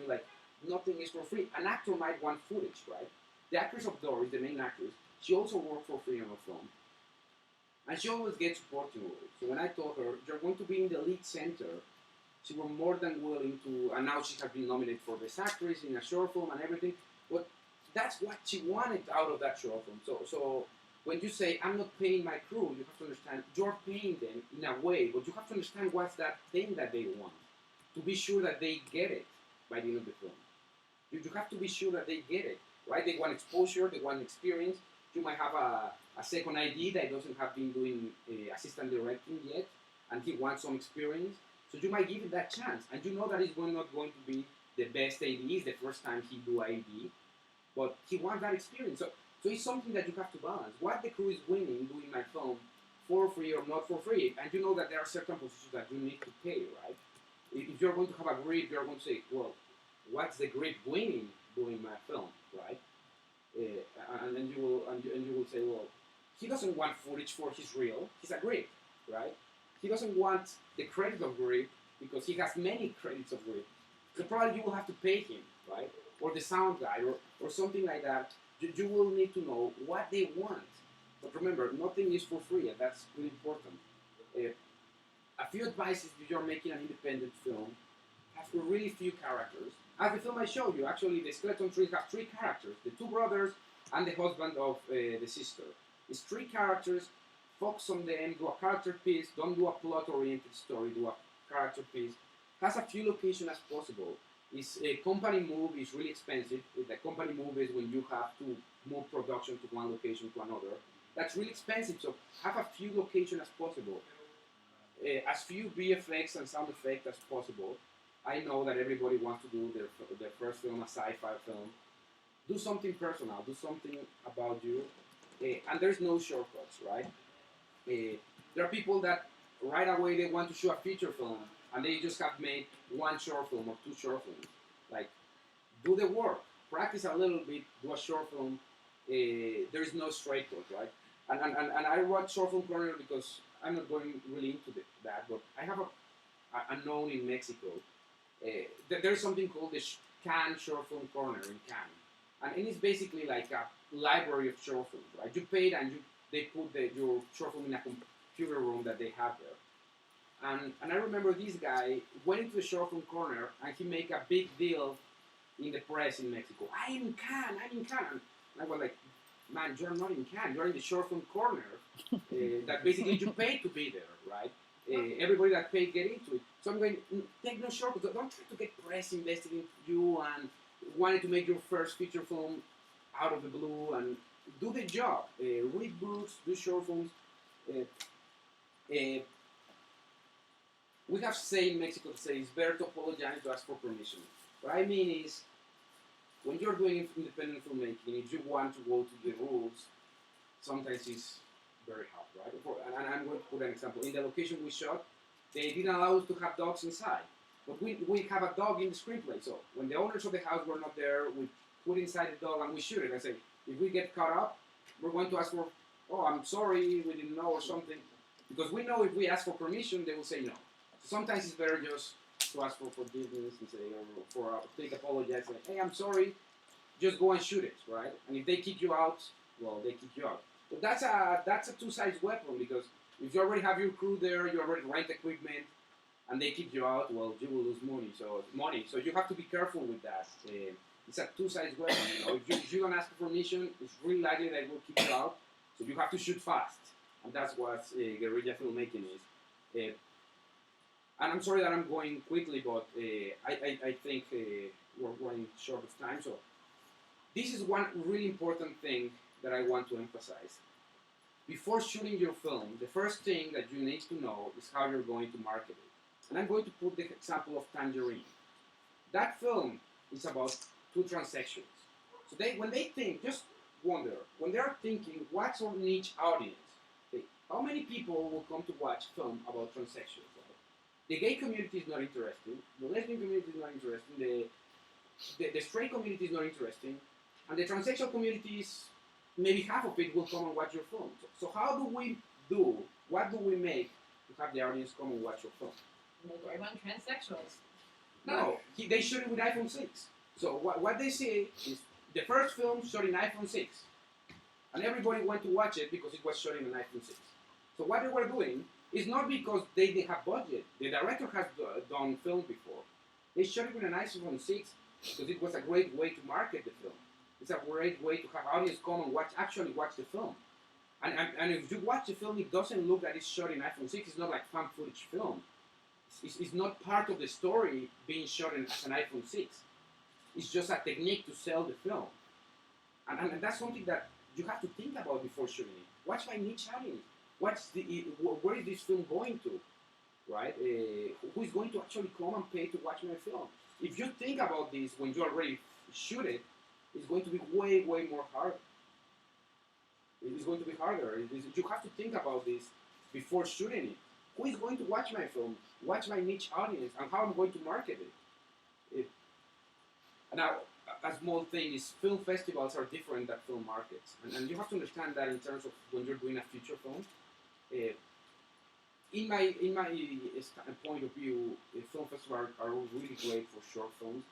nothing is for free. An actor might want footage, right? The actress of Doris, the main actress, she also worked for free on a film. And she always gets supporting roles. So when I told her, you're going to be in the lead center, she was more than willing to, and now she has been nominated for Best Actress in a short film and everything. But that's what she wanted out of that short film. So when you say, I'm not paying my crew, you have to understand, you're paying them in a way, but you have to understand what's that thing that they want, to be sure that they get it by the end of the film. You have to be sure that they get it, right? They want exposure, they want experience. You might have a second ID that doesn't have been doing assistant directing yet, and he wants some experience. So you might give it that chance, and you know that it's not going to be the best AD. It's the first time he do AD, but he wants that experience. So it's something that you have to balance. What the crew is winning doing my film for free or not for free, and you know that there are certain positions that you need to pay, right? If you're going to have a grip, you're going to say, well, what's the grip winning doing my film, right? And then you will say, well, he doesn't want footage for his reel. He's a grip, right? He doesn't want the credit of grip because he has many credits of grip. So probably you will have to pay him right? Or the sound guy, or something like that. You will need to know what they want. But remember, nothing is for free, and that's really important. A few advices if you're making an independent film: have really few characters. As the film I showed you, actually, the skeleton trees have three characters: the two brothers and the husband of the sister. It's three characters. Focus on them. Do a character piece. Don't do a plot-oriented story. Do a character piece. Has a few locations as possible. Is a company move is really expensive. The company move is when you have to move production to one location to another. That's really expensive. So have a few locations as possible. As few VFX and sound effects as possible. I know that everybody wants to do their first film, a sci-fi film. Do something personal. Do something about you. And there's no shortcuts, right? There are people that right away they want to shoot a feature film, and they just have made one short film or two short films. Like, do the work. Practice a little bit. Do a short film. There is no straight cut, right? And I watch Short Film Corner because I'm not going really into that, but I have a known in Mexico. There's something called the Cannes Short Film Corner in Cannes, and it's basically like a library of short films, right? You paid and they put your short film in a computer room that they have there. And I remember this guy went into the Short Film Corner and he made a big deal in the press in Mexico. I'm in Cannes. And I was like, man, you're not in Cannes. You're in the Short Film Corner. That basically you paid to be there, right? Everybody that paid get into it. So I'm going, take no shortcuts. Don't try to get press invested in you and wanted to make your first feature film out of the blue, and do the job. Read books, do short films. We have say in Mexico to say it's better to apologize to ask for permission. What I mean is, when you're doing independent filmmaking, if you want to go to the rules, sometimes it's very hard, right? And I'm going to put an example. In the location we shot, they didn't allow us to have dogs inside. But we have a dog in the screenplay. So when the owners of the house were not there, we put inside the dog and we shoot it. I say, if we get caught up, we're going to ask for, oh, I'm sorry, we didn't know or something. Because we know if we ask for permission, they will say no. So sometimes it's better just to ask for forgiveness and say, or for take apologize, like, hey, I'm sorry, just go and shoot it, right? And if they kick you out, well, they kick you out. But that's a two-sided weapon, because if you already have your crew there, you already rent equipment, and they kick you out, well, you will lose money. So you have to be careful with that. It's a two-sided weapon. You know, if you don't ask for permission, it's really likely they will kick you out. So you have to shoot fast, and that's what guerrilla filmmaking is. And I'm sorry that I'm going quickly, but I think we're running short of time. So this is one really important thing that I want to emphasize. Before shooting your film, the first thing that you need to know is how you're going to market it. And I'm going to put the example of Tangerine. That film is about two transsexuals. So when they think, just wonder, when they are thinking, what's our niche audience? How many people will come to watch film about transsexuals? Right? The gay community is not interesting. The lesbian community is not interesting. The straight community is not interesting. And the transsexual community is, maybe half of it will come and watch your film. So what do we make to have the audience come and watch your film? Make everyone transsexuals. No, they shoot it with iPhone 6. So what they say is the first film shot in iPhone 6. And everybody went to watch it because it was shot in an iPhone 6. So what they were doing is not because they didn't have budget. The director has done film before. They shot it with an iPhone 6 because it was a great way to market the film. It's a great way to have audience come and actually watch the film. And if you watch the film, it doesn't look that it's shot in iPhone 6. It's not like fan footage film. It's not part of the story being shot as an iPhone 6. It's just a technique to sell the film. And that's something that you have to think about before shooting it. What's my niche audience? Where is this film going to? Right? Who is going to actually come and pay to watch my film? If you think about this when you already shoot it, it's going to be way, way more hard. It's going to be harder. You have to think about this before shooting it. Who is going to watch my film? Watch my niche audience, and how I'm going to market it. Now, a small thing is film festivals are different than film markets, and you have to understand that in terms of when you're doing a feature film. In my point of view, film festivals are really great for short films,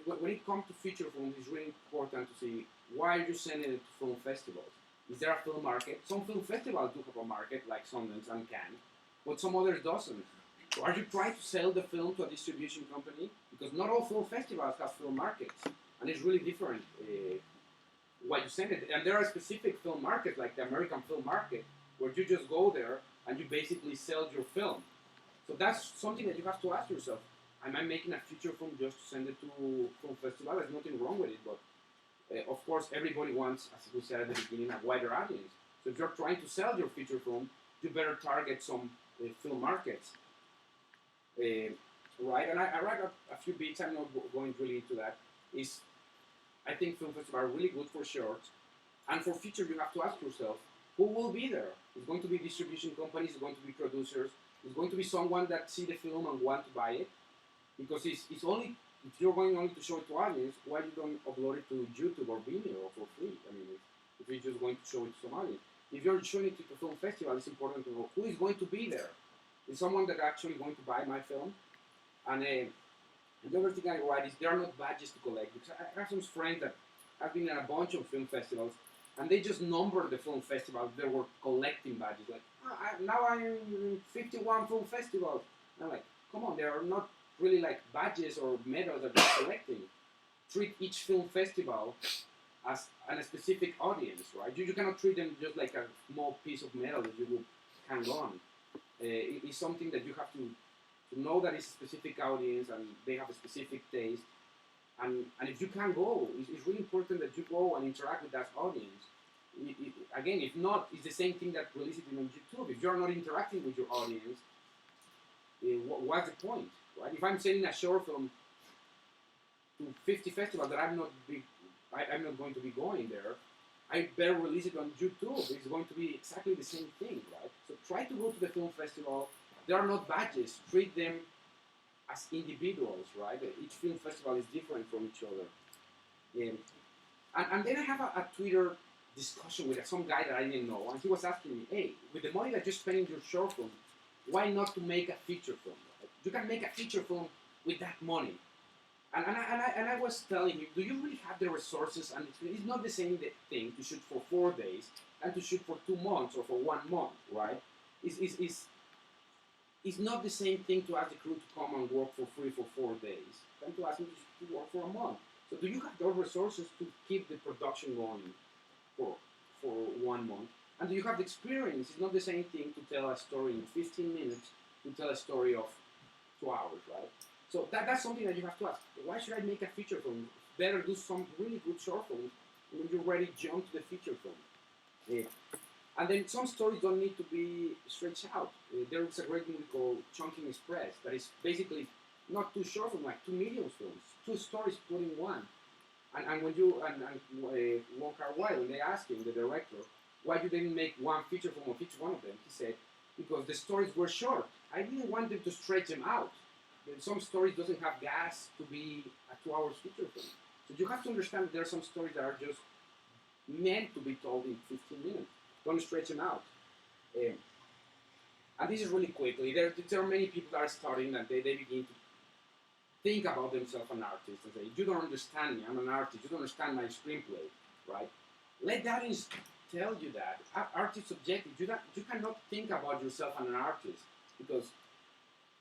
But when it comes to feature films, it's really important to see why are you sending it to film festivals. Is there a film market? Some film festivals do have a market, like Sundance and Cannes, but some others doesn't. So are you trying to sell the film to a distribution company? Because not all film festivals have film markets, and it's really different why you send it. And there are specific film markets, like the American film market, where you just go there and you basically sell your film. So that's something that you have to ask yourself. Am I making a feature film just to send it to film festival? There's nothing wrong with it, but of course everybody wants, as we said at the beginning, a wider audience. So if you're trying to sell your feature film, you better target some film markets. Right, and I write a few bits, I'm not going really into that, I think film festivals are really good for shorts, and for feature you have to ask yourself, who will be there? It's going to be distribution companies, it's going to be producers, it's going to be someone that see the film and want to buy it, because it's only, if you're going only to show it to audience, why you don't upload it to YouTube or Vimeo for free? I mean, if you're just going to show it to some audience. If you're showing it to a film festival, it's important to know who is going to be there. Is someone that actually going to buy my film? And the other thing I write is there are not badges to collect, because I have some friends that have been at a bunch of film festivals, and they just number the film festivals. They were collecting badges, like, now I'm in 51 film festivals. And I'm like, come on, there are not really like badges or medals that they're collecting. Treat each film festival as a specific audience, right? You cannot treat them just like a small piece of metal that you would hang on. It's something that you have to know that it's a specific audience and they have a specific taste. And if you can go, it's really important that you go and interact with that audience. Again, if not, it's the same thing that releasing it on YouTube. If you're not interacting with your audience, what's the point, right? If I'm sending a short film to 50 festivals that I'm not going to be going there, I better release it on YouTube. It's going to be exactly the same thing, right? So try to go to the film festival. There are not badges. Treat them as individuals, right? Each film festival is different from each other. And then I have a Twitter discussion with some guy that I didn't know, and he was asking me, hey, with the money that you spend in your short film, why not to make a feature film? Right? You can make a feature film with that money. And I was telling him, do you really have the resources? And it's not the same thing to shoot for 4 days and to shoot for 2 months or for 1 month, right? It's not the same thing to ask the crew to come and work for free for 4 days than to ask them to work for a month. So do you have those resources to keep the production going for 1 month? And do you have the experience? It's not the same thing to tell a story in 15 minutes to tell a story of 2 hours, right? So that's something that you have to ask. Why should I make a feature film? Better do some really good short films, and when you're ready, jump to the feature film. And then some stories don't need to be stretched out. There is a great movie called Chunking Express that is basically not 2 short films, like 2 medium films, 2 stories put in one. And when you Wong Kar-wai, when they asked him, the director, why you didn't make one feature film of each one of them, he said, because the stories were short. I didn't want them to stretch them out. Some stories doesn't have gas to be a 2 hours feature film. So you have to understand that there are some stories that are just meant to be told in 15 minutes. Don't stretch them out. And this is really quickly. There are many people that are starting and they begin to think about themselves as an artist and say, you don't understand me, I'm an artist, you don't understand my screenplay, right? Let the audience tell you that. Art is subjective. You cannot think about yourself as an artist because,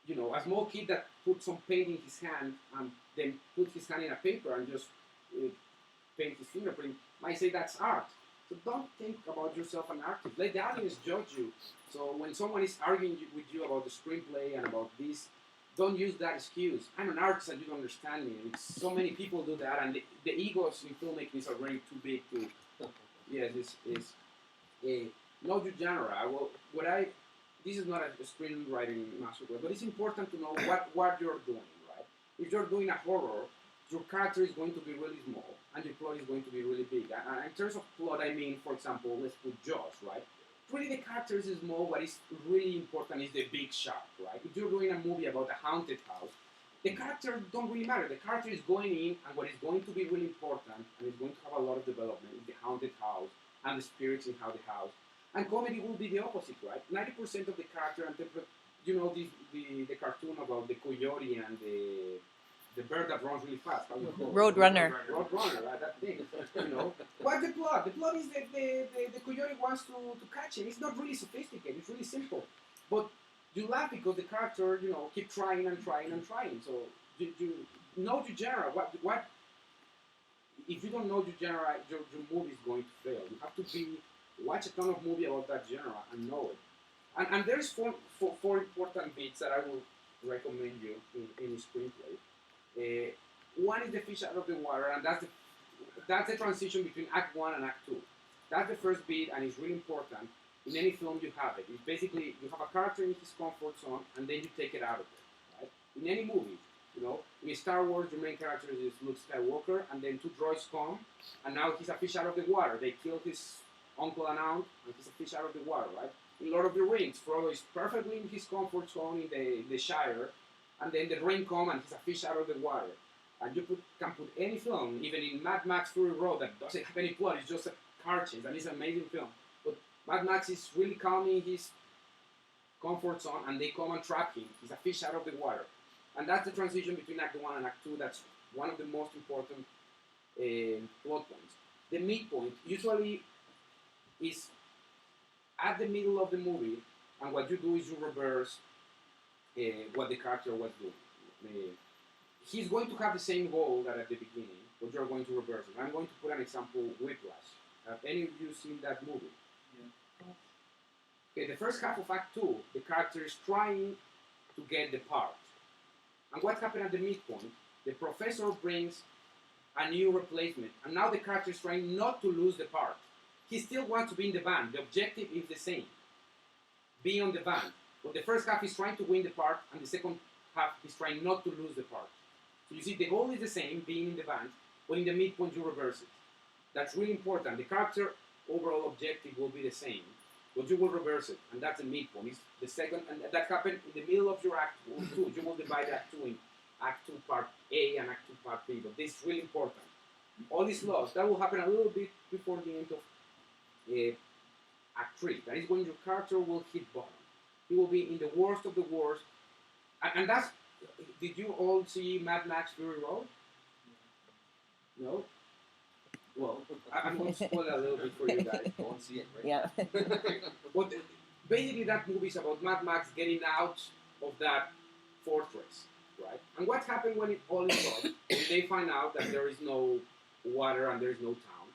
you know, a small kid that put some paint in his hand and then put his hand in a paper and just paint his fingerprint might say that's art. So don't think about yourself as an artist. Let the audience judge you. So when someone is arguing with you about the screenplay and about this, don't use that excuse. I'm an artist and you don't understand me. And so many people do that, and the egos in filmmaking is already too big to. Yes, know your genre. This is not a screenwriting masterclass, but it's important to know what you're doing, right? If you're doing a horror, your character is going to be really small, and your plot is going to be really big. And in terms of plot, I mean, for example, let's put Jaws, right? Really, the character is small. What is really important is the big shot, right? If you're doing a movie about a haunted house, the character don't really matter. The character is going in, and what is going to be really important, and is going to have a lot of development, is the haunted house and the spirits in the house. And comedy will be the opposite, right? 90% of the character, and the cartoon about the coyote and the bird that runs really fast. How you call it? Roadrunner. Roadrunner, right? That thing. You know. What's the plot? The plot is that the coyote wants to catch him. It's not really sophisticated. It's really simple. But you laugh because the character, you know, keep trying and trying and trying. So you know the genre. What? If you don't know the genre, your movie is going to fail. You have to watch a ton of movie about that genre and know it. And there's four important bits that I will recommend you in screenplay. One is the fish out of the water, and that's the transition between Act 1 and Act 2. That's the first bit, and it's really important. In any film, you have it. It's basically, you have a character in his comfort zone, and then you take it out of it. Right? In any movie, you know, in Star Wars, the main character is Luke Skywalker, and then 2 droids come, and now he's a fish out of the water. They kill his uncle and aunt, and he's a fish out of the water, right? In Lord of the Rings, Frodo is perfectly in his comfort zone in the Shire, and then the ring comes and he's a fish out of the water. And you can put any film, even in Mad Max Fury Road, that doesn't have any plot, it's just a car chase, and it's an amazing film. But Mad Max is really calm in his comfort zone, and they come and trap him. He's a fish out of the water. And that's the transition between Act 1 and Act 2. That's one of the most important plot points. The midpoint usually is at the middle of the movie, and what you do is you reverse what the character was doing. He's going to have the same goal that at the beginning, but you're going to reverse it. I'm going to put an example, Whiplash. Have any of you seen that movie? Yeah. Okay, the first half of Act 2, the character is trying to get the part. And what happened at the midpoint? The professor brings a new replacement, and now the character is trying not to lose the part. He still wants to be in the band. The objective is the same. Be on the band. But the first half is trying to win the part, and the second half is trying not to lose the part. So you see, the goal is the same, being in the band, but in the midpoint you reverse it. That's really important. The character overall objective will be the same, but you will reverse it, and that's the midpoint. It's the second, and that happened in the middle of your Act 2. You will divide Act 2 in Act 2 Part A and Act 2 Part B, but this is really important. All is lost. That will happen a little bit before the end of Act 3. That is when your character will hit bottom. He will be in the worst of the worst. And that's, did you all see Mad Max Fury Road? No? Well, I'm going to spoil a little bit for you guys. Go and see it, right? Yeah. But basically that movie is about Mad Max getting out of that fortress, right? And what happened when it all is lost? When they find out that there is no water and there is no town,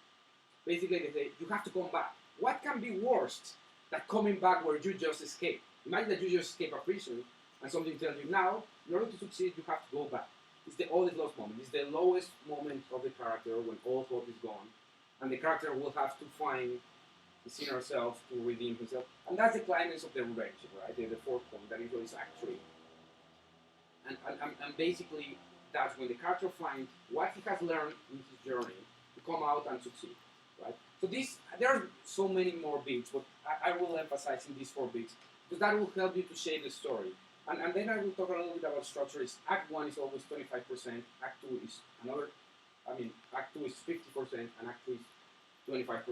basically they say, you have to come back. What can be worse than coming back where you just escaped? Imagine that you just escape a prison and something tells you, now, in order to succeed, you have to go back. It's the all is lost moment. It's the lowest moment of the character when all hope is gone. And the character will have to find the sin herself to redeem himself. And that's the climax of the revenge, right? The fourth point, that is Act 3. And basically, that's when the character finds what he has learned in his journey to come out and succeed, right? So there are so many more beats, but I will emphasize in these 4 beats, because that will help you to shape the story. And then I will talk a little bit about structure. Act 1 is always 25%, Act 2 is Act 2 is 50%, and Act 3 is 25%.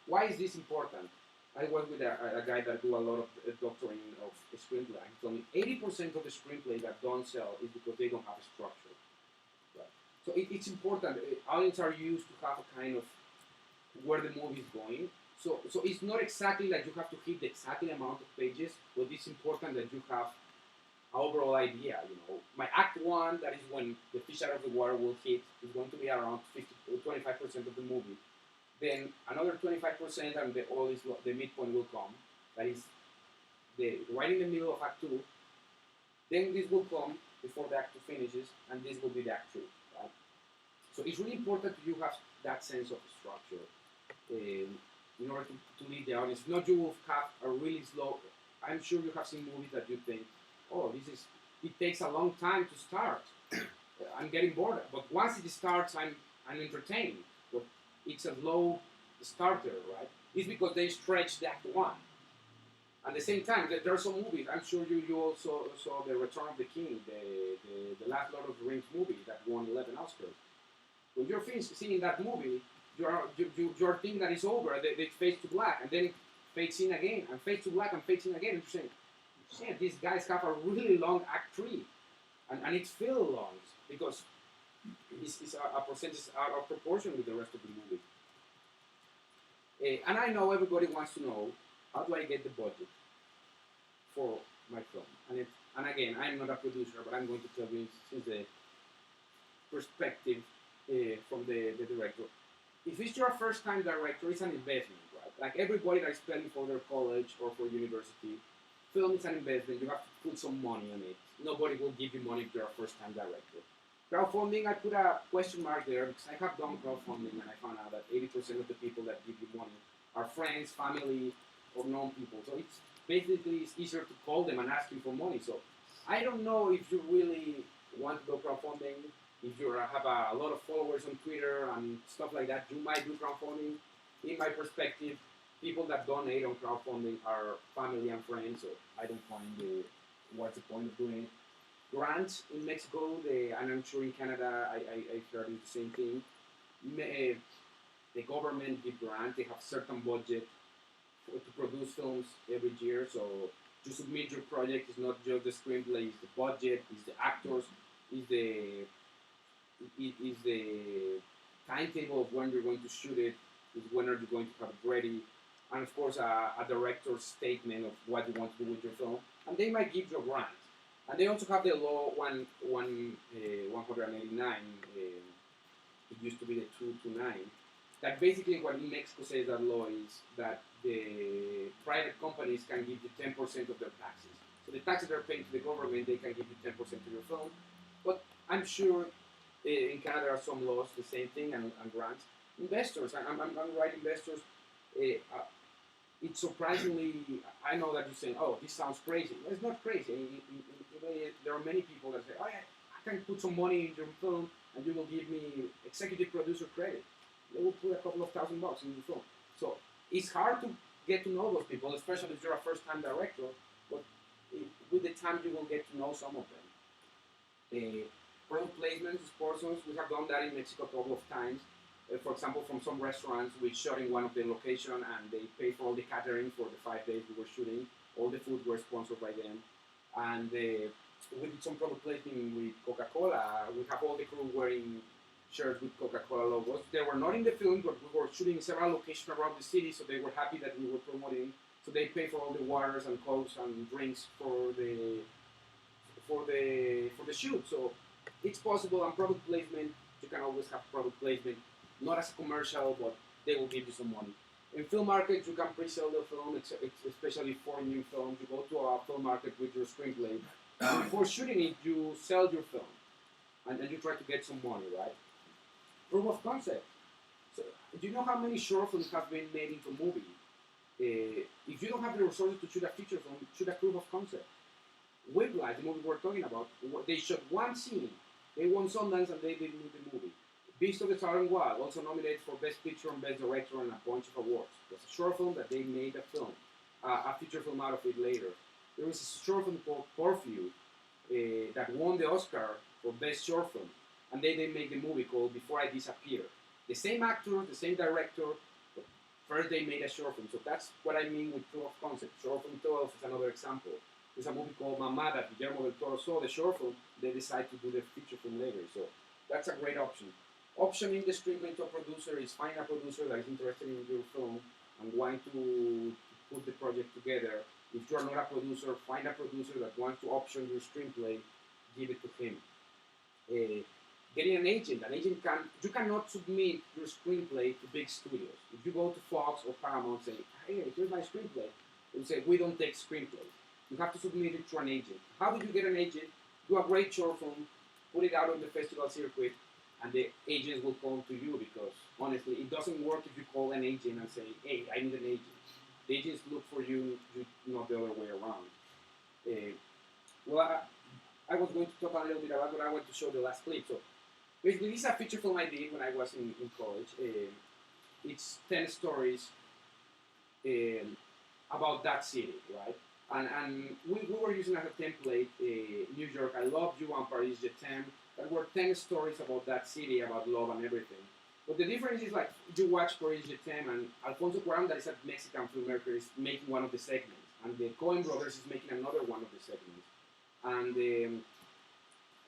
Why is this important? I work with a guy that do a lot of doctoring of screenplay. He told me 80% of the screenplay that don't sell is because they don't have a structure. Right? So it's important. Audiences are used to have a kind of where the movie is going. So it's not exactly that you have to hit the exactly amount of pages, but it's important that you have an overall idea. You know, my Act 1, that is when the fish out of the water will hit, is going to be around 25% of the movie. Then another 25% and the midpoint will come. That is right in the middle of Act 2. Then this will come before the Act 2 finishes, and this will be the Act 3. Right? So it's really important you have that sense of structure in order to lead the audience. If not, you will have a really slow. I'm sure you have seen movies that you think, oh, it takes a long time to start. I'm getting bored. But once it starts, I'm entertained. But it's a low starter, right? It's because they stretch the Act 1. At the same time, there are some movies. I'm sure you also saw The Return of the King, the last Lord of the Rings movie that won 11 Oscars. When you're seeing that movie, you're thinking that it's over. They fade to black, and then it fades in again, and fades to black, and fades in again. And you're saying, these guys have a really long Act 3, and it's feel long. because it's a percentage out of proportion with the rest of the movie. And I know everybody wants to know, how do I get the budget for my film? And again, I'm not a producer, but I'm going to tell you since the perspective from the director. If it's your first time director, it's an investment, right? Like everybody that's planning for their college or for university, film is an investment. You have to put some money on it. Nobody will give you money if you're a first time director. Crowdfunding, I put a question mark there because I have done crowdfunding and I found out that 80% of the people that give you money are friends, family, or known people. So it's basically easier to call them and ask you for money. So I don't know if you really want to go crowdfunding. If you have a lot of followers on Twitter and stuff like that, you might do crowdfunding. In my perspective, people that donate on crowdfunding are family and friends, so I don't find what's the point of doing it. Grants in Mexico, and I'm sure in Canada, I heard the same thing. The government give grants, they have certain budget to produce films every year, so to submit your project is not just the screenplay, it's the budget, it's the actors, it's the timetable of when you're going to shoot it, is when are you going to have it ready, and of course a director's statement of what you want to do with your film, and they might give you a grant. And they also have the law 189, it used to be the 229, that basically what in Mexico says that law is that the private companies can give you 10% of their taxes. So the taxes they're paying to the government, they can give you 10% of your film. But I'm sure in Canada there are some laws, the same thing, and grants. Investors, I'm right, investors, it's surprisingly, I know that you're saying, oh, this sounds crazy. Well, it's not crazy. There are many people that say, oh, I can put some money in your film and you will give me executive producer credit. They will put a couple of $1,000 in the film. So it's hard to get to know those people, especially if you're a first-time director, but with the time you will get to know some of them. Product placements, sponsors, we have done that in Mexico a couple of times. For example, from some restaurants, we shot in one of the locations and they paid for all the catering for the 5 days we were shooting. All the food were sponsored by them. And we did some product placement with Coca-Cola. We have all the crew wearing shirts with Coca-Cola logos. They were not in the film, but we were shooting in several locations around the city, so they were happy that we were promoting. So they paid for all the waters and cokes and drinks for the shoot. So it's possible. And product placement, you can always have product placement. Not as a commercial, but they will give you some money. In film markets, you can pre-sell the film, especially for new films. You go to a film market with your screenplay. And before shooting it, you sell your film. And then you try to get some money, right? Proof of concept. So, do you know how many short films have been made into a movie? If you don't have the resources to shoot a feature film, shoot a proof of concept. Whiplash, the movie we're talking about, they shot one scene. They won Sundance and they didn't make the movie. Beast of the Southern Wild, also nominated for Best Picture and Best Director and a bunch of awards. It's a short film that they made a film, a feature film out of it later. There was a short film called Curfew that won the Oscar for Best Short Film, and they make the movie called Before I Disappear. The same actor, the same director, but first they made a short film. So that's what I mean with proof of concept. Short film 12 is another example. There's a movie called Mamá that Guillermo del Toro saw the short film. They decide to do the feature film later. So that's a great option. Optioning the screenplay to a producer is find a producer that is interested in your film and want to put the project together. If you are not a producer, find a producer that wants to option your screenplay, give it to him. Getting an agent you cannot submit your screenplay to big studios. If you go to Fox or Paramount and say, hey, here's my screenplay, they say, we don't take screenplays. You have to submit it to an agent. How do you get an agent? Do a great short film, put it out on the festival circuit, and the agents will come to you because, honestly, it doesn't work if you call an agent and say, hey, I need an agent. The agents look for you, not the other way around. I was going to talk a little bit about what I want to show the last clip. So, basically, this is a feature film I did when I was in college. It's 10 stories about that city, right? And we were using as a template New York, I Love You, and Paris, Je t'aime. There were 10 stories about that city, about love and everything. But the difference is, like, you watch Gorriz and Alfonso Cuarón, that is a Mexican filmmaker, is making one of the segments. And the Coen brothers is making another one of the segments. And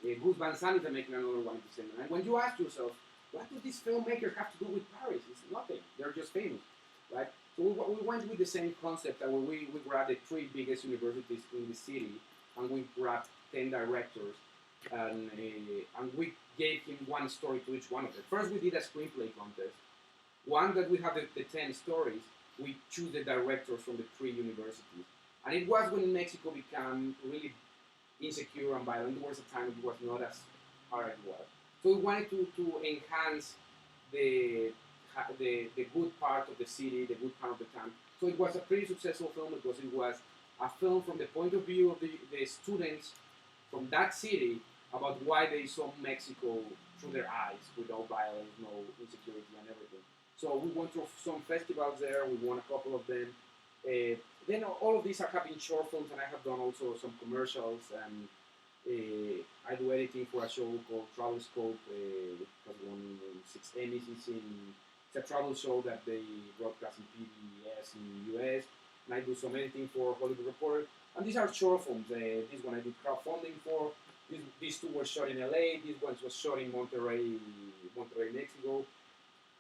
Gus Van Sant is making another one in December. And when you ask yourself, what do these filmmakers have to do with Paris? It's nothing. They're just famous, right? So we went with the same concept that we grabbed the 3 biggest universities in the city, and we grabbed 10 directors, and we gave him one story to each one of them. First, we did a screenplay contest. One that we have the 10 stories, we choose the directors from the 3 universities. And it was when Mexico became really insecure and violent. There was a time it was not as hard as it was. So we wanted to enhance the good part of the city, the good part of the town. So it was a pretty successful film because it was a film from the point of view of the students from that city about why they saw Mexico through their eyes, without violence, no insecurity and everything. So we went to some festivals there, we won a couple of them. Then all of these are having short films, and I have done also some commercials, and I do editing for a show called Travel Scope, which has won 6 Emmys. It's a travel show that they broadcast in PBS in the US, and I do some editing for Hollywood Reporter. And these are short films. This one I did crowdfunding for. These 2 were shot in LA. This one was shot in Monterrey, Mexico.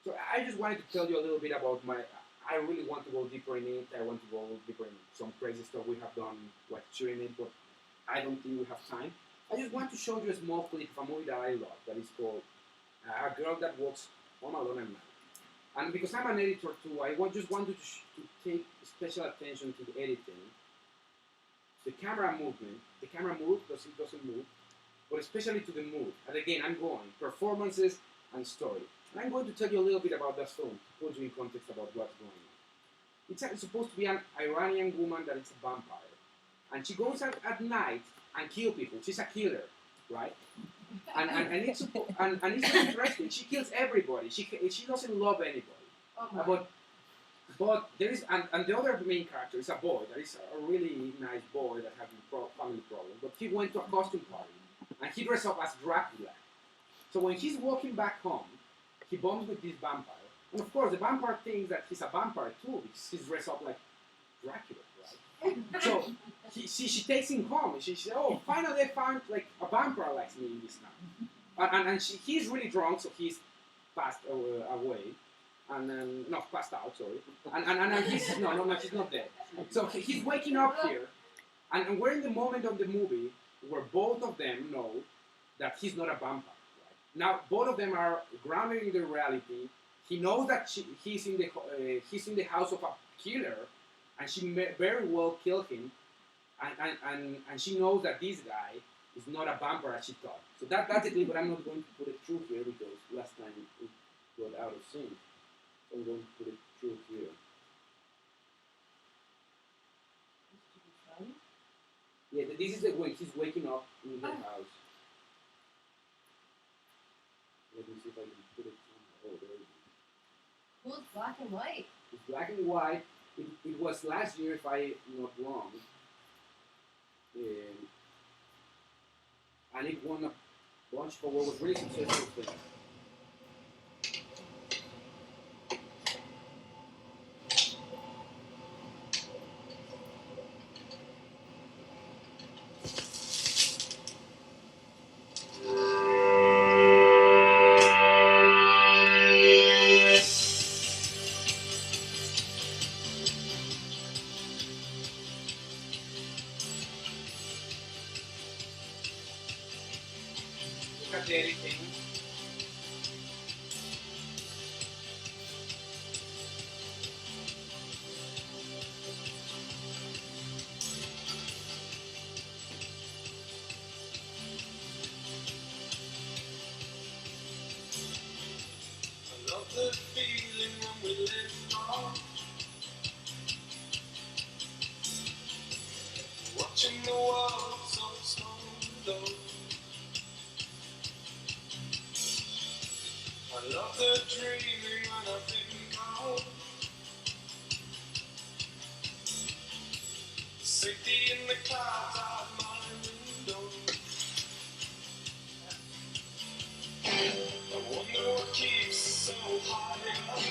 So I just wanted to tell you a little bit about I really want to go deeper in it. I want to go deeper in some crazy stuff we have done, like shooting it, but I don't think we have time. I just want to show you a small clip of a movie that I love that is called A Girl That Walks Home Alone at Night. And because I'm an editor too, I just wanted to take special attention to the editing, the camera movement. The camera moves, it doesn't move, but especially to the mood. And again, I'm going performances and story. And I'm going to tell you a little bit about that film, to put you in context about what's going on. It's supposed to be an Iranian woman that is a vampire. And she goes out at night and kills people. She's a killer, right? And it's interesting. She kills everybody. She doesn't love anybody. Oh but there is, and the other main character is a boy. That is a really nice boy that has family problems. But he went to a costume party, and he dressed up as Dracula. So when he's walking back home, he bumps with this vampire. And of course, the vampire thinks that he's a vampire too, because he's dressed up like Dracula, right? So she takes him home, and she says, "Oh, finally I found like a vampire like me this time." And he's really drunk, so he's passed away. And then, no, passed out, sorry. And he's, no, she's not dead. So he's waking up here, and we're in the moment of the movie where both of them know that he's not a vampire. Now, both of them are grounded in the reality. He knows that he's in the house of a killer, and she may very well killed him. And she knows that this guy is not a vampire as she thought. So that's the clip, but I'm not going to put it through here because last time it got out of sync. So I'm going to put it through here. Yeah, this is the way he's waking up in the house. Let me see if I can put it somewhere. Oh, there it is. Cool, it's black and white. It's black and white. It was last year, if I'm not wrong. And it won a bunch of awards. It was really successful thing. Look at the editing. I love the feeling when we lift off, watching the world so slow. I love the dreaming when I think of the safety in the clouds out my window. I wonder what keeps us so high up.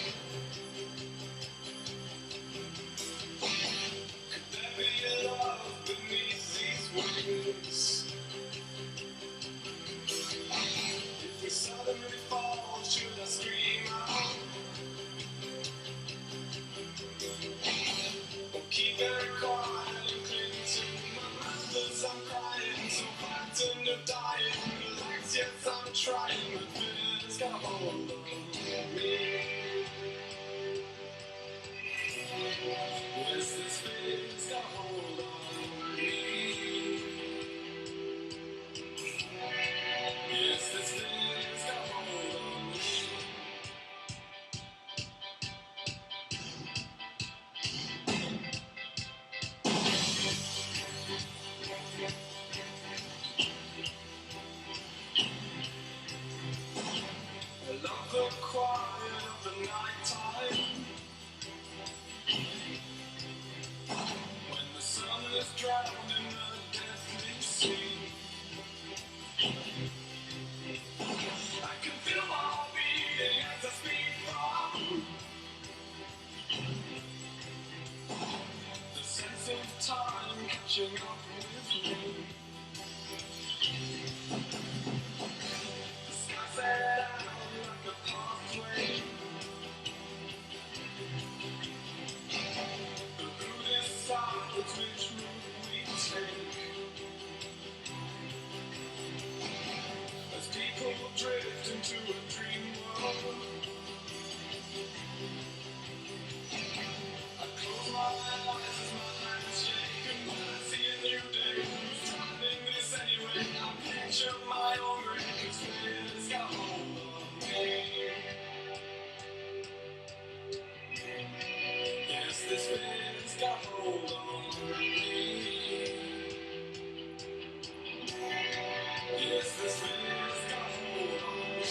Could there be a love beneath these wings? catching up with me. The sky set out like a pathway. Through this silence, which route we take. As people drift into a dream world. I close my eyes as my hands shake and I see a new day. Who's driving this anyway? I picture my own grave. 'Cause fear's got hold of me. Yes, this fear's got hold on me. Yes, this fear's got hold on me.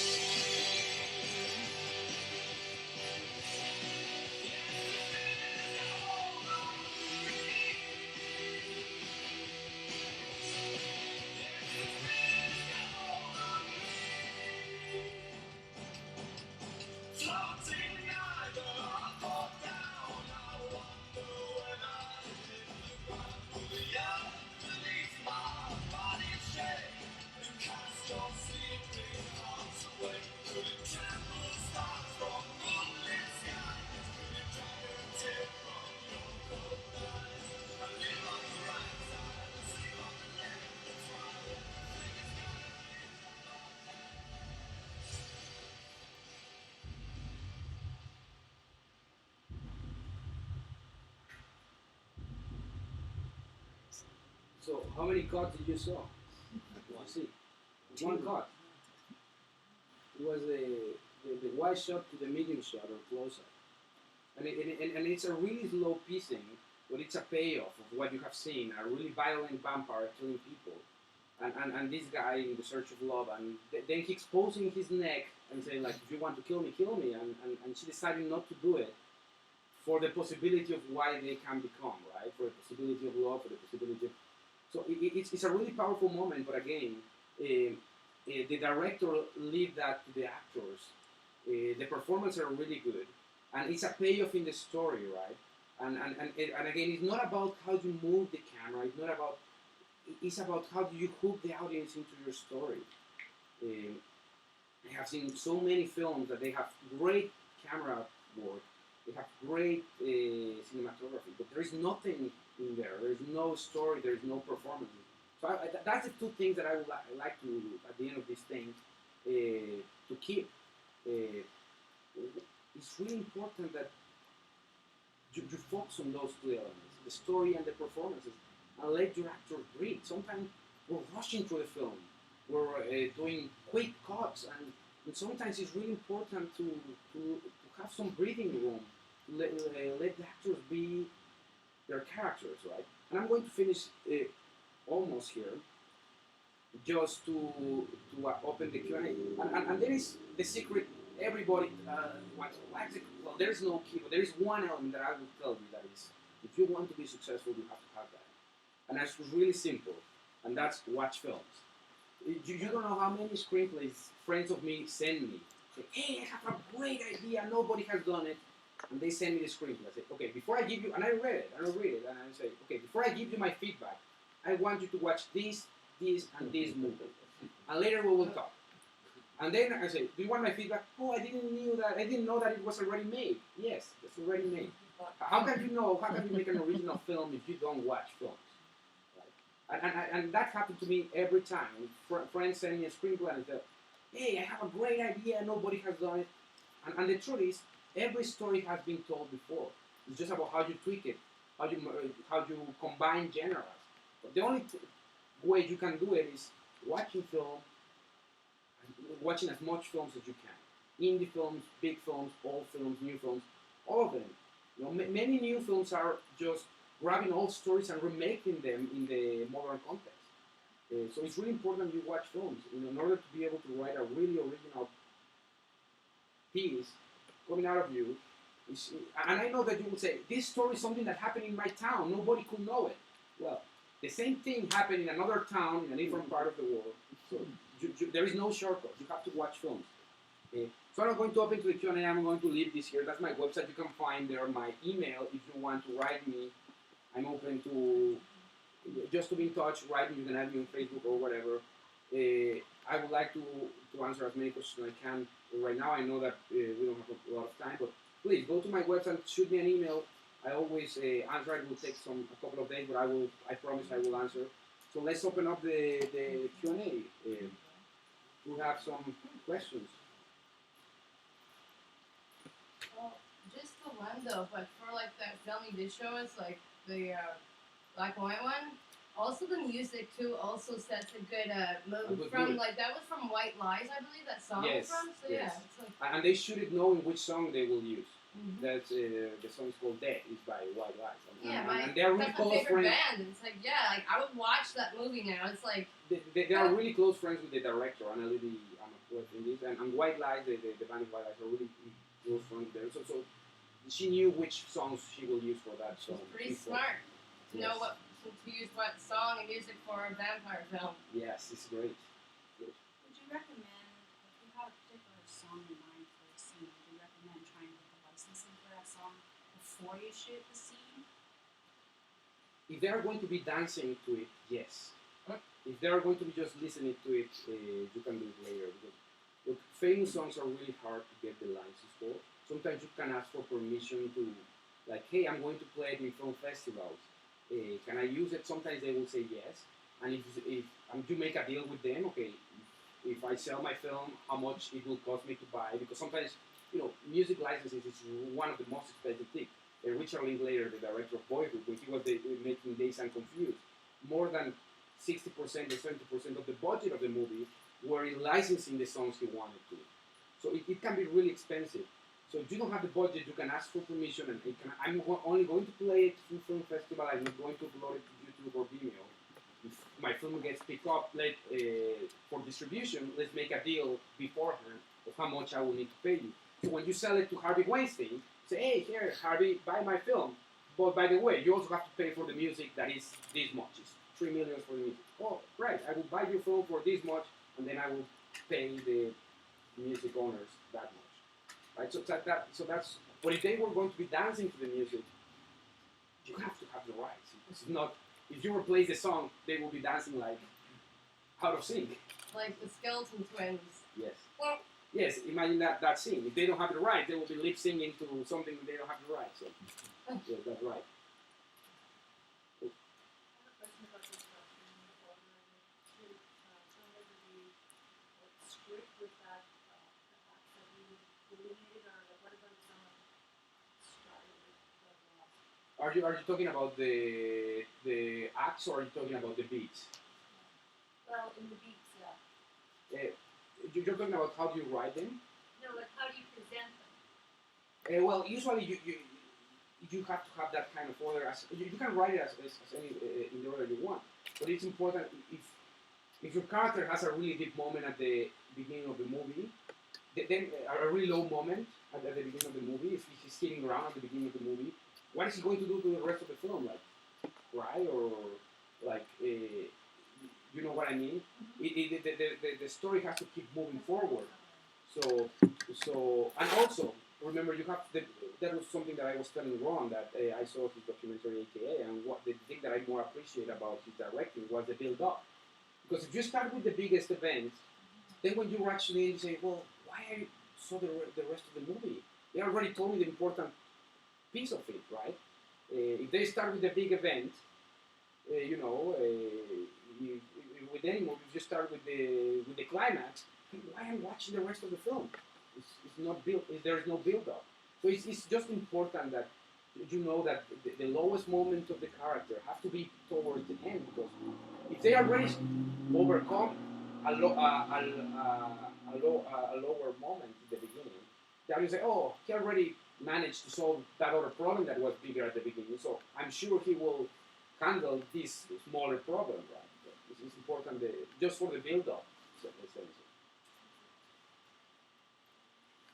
Floating neither up or down, I wonder when I hit the ground. Will the earth beneath my body shake and cast your sleeping hearts away? Could it tremble stars from moonlit skies? Could it drag a tear from your cold eyes? I live on the right side, I sleep on the left. That's why everything is gonna be alright. So, how many cuts did you saw? You see, one cut. It was the wide shot to the medium shot or close up, and it's a really slow piecing, but it's a payoff of what you have seen: a really violent vampire killing people, and this guy in the search of love, and then he exposing his neck and saying like, if you want to kill me, and she decided not to do it for the possibility of why they can become, right? For the possibility of love, for the possibility of... So it's a really powerful moment, but again, the director leave that to the actors. The performances are really good, and it's a payoff in the story, right? And again, it's not about how you move the camera. It's not about. It's about how do you hook the audience into your story. I have seen so many films that they have great camera work, they have great cinematography, but there is nothing in there. There is no story. There is no performance. So that's the two things that I would like to, at the end of this thing, to keep. It's really important that you focus on those two elements, the story and the performances, and let your actors breathe. Sometimes we're rushing through the film. We're doing quick cuts, and sometimes it's really important to have some breathing room, to let the actors be their characters, right? And I'm going to finish almost here, just to open the Q&A. And there is the secret. Everybody wants to. Well, there's no key, but there is one element that I will tell you that is, if you want to be successful, you have to have that. And that's really simple, and that's watch films. You don't know how many screenplays friends of me send me. Say, hey, I have a great idea, nobody has done it. And they send me the screenplay. I say, okay, before I give you, and I read it, and I say, okay, before I give you my feedback, I want you to watch this, and this movie. And later we will talk. And then I say, do you want my feedback? Oh, I didn't know that it was already made. Yes, it's already made. How can you know, how can you make an original film if you don't watch films? Right? And that happened to me every time. Friends send me a screenplay and say, hey, I have a great idea, nobody has done it. And the truth is, every story has been told before. It's just about how you tweak it, how you combine genres. But the only way you can do it is watching film, watching as much films as you can. Indie films, big films, old films, new films, all of them. You know, many new films are just grabbing old stories and remaking them in the modern context. So it's really important you watch films in order to be able to write a really original piece coming out of you. And I know that you will say, this story is something that happened in my town, nobody could know it. Well, the same thing happened in another town in a different part of the world. So there is no shortcut, you have to watch films. So I'm not going to open to the Q&A, I'm going to leave this here. That's my website, you can find there my email if you want to write me. I'm open to just to be in touch, write me. You can add me on Facebook or whatever. I would like to answer as many questions as I can. Right now, I know that we don't have a lot of time, but please go to my website, shoot me an email. I always answer. It will take a couple of days, but I promise I will answer. So let's open up the Q&A. We have some questions. Well, just the one though, but for like that film you did show us, like the black and white one. Also, the music too also sets a good mood from like that was from White Lies, I believe that song was from. So yes. yeah, it's like. And they should it knowing which song they will use. That's the song is called "Dead." It's by White Lies. And they're really that's my close favorite friends. band. It's like like I would watch that movie now. It's like They are really close friends with the director, and and White Lies, the band White Lies are really close friends there. So she knew which songs she will use for that song. pretty smart to know what to use what song and music for a vampire film. Yes, it's great. Good. Would you recommend, if you have a particular song in mind for a scene, would you recommend trying to get the licensing for that song before you shoot the scene? If they are going to be dancing to it, yes. If they are going to be just listening to it, you can do it later. Because look, famous songs are really hard to get the license for. Sometimes you can ask for permission to, like, hey, I'm going to play it in film festivals. Can I use it? Sometimes they will say yes. And if you make a deal with them, okay, if I sell my film, how much it will cost me to buy? Because sometimes, music licenses is one of the most expensive things. Richard Linklater, the director of Boyhood, when he was making Dazed and Confused, more than 60% or 70% of the budget of the movie were in licensing the songs he wanted to. So it can be really expensive. So if you don't have the budget, you can ask for permission, and I'm only going to play it through film festival. I'm not going to upload it to YouTube or Vimeo. If my film gets picked up for distribution, let's make a deal beforehand of how much I will need to pay you. So when you sell it to Harvey Weinstein, say, hey, here, Harvey, buy my film. But by the way, you also have to pay for the music that is this much. It's $3 million for the music. Oh, right, I will buy your film for this much, and then I will pay the music owners that much. Right? So that's. But if they were going to be dancing to the music, you have to have the rights. It's not. If you replace the song, they will be dancing like out of sync. Like the Skeleton Twins. Yes. Well. Yes. Imagine that scene. If they don't have the right, they will be lip singing to something they don't have the right. So yeah, that's right. Are you talking about the acts, or are you talking about the beats? Well, in the beats, yeah. You're talking about how do you write them? No, like how do you present them? Well, usually you have to have that kind of order. You can write it as any in the order you want, but it's important if your character has a really deep moment at the beginning of the movie, then a really low moment at the beginning of the movie. If he's sitting around at the beginning of the movie, what is he going to do to the rest of the film? Like cry or like you know what I mean? The story has to keep moving forward. So and also remember that was something that I was telling Ron that I saw his documentary AKA, and what the thing that I more appreciate about his directing was the build up. Because if you start with the biggest event, then when you're actually in, you say, well, why I saw the rest of the movie? They already told me the important piece of it, right? If they start with the big event, with any movie, if you start with the climax, why am I watching the rest of the film? It's not built. There is no build up. So it's just important that you know that the lowest moment of the character have to be towards the end, because if they already overcome a lower moment at the beginning, then you say, oh, he already managed to solve that other problem that was bigger at the beginning. So I'm sure he will handle this smaller problem, right? It's important just for the build-up. Do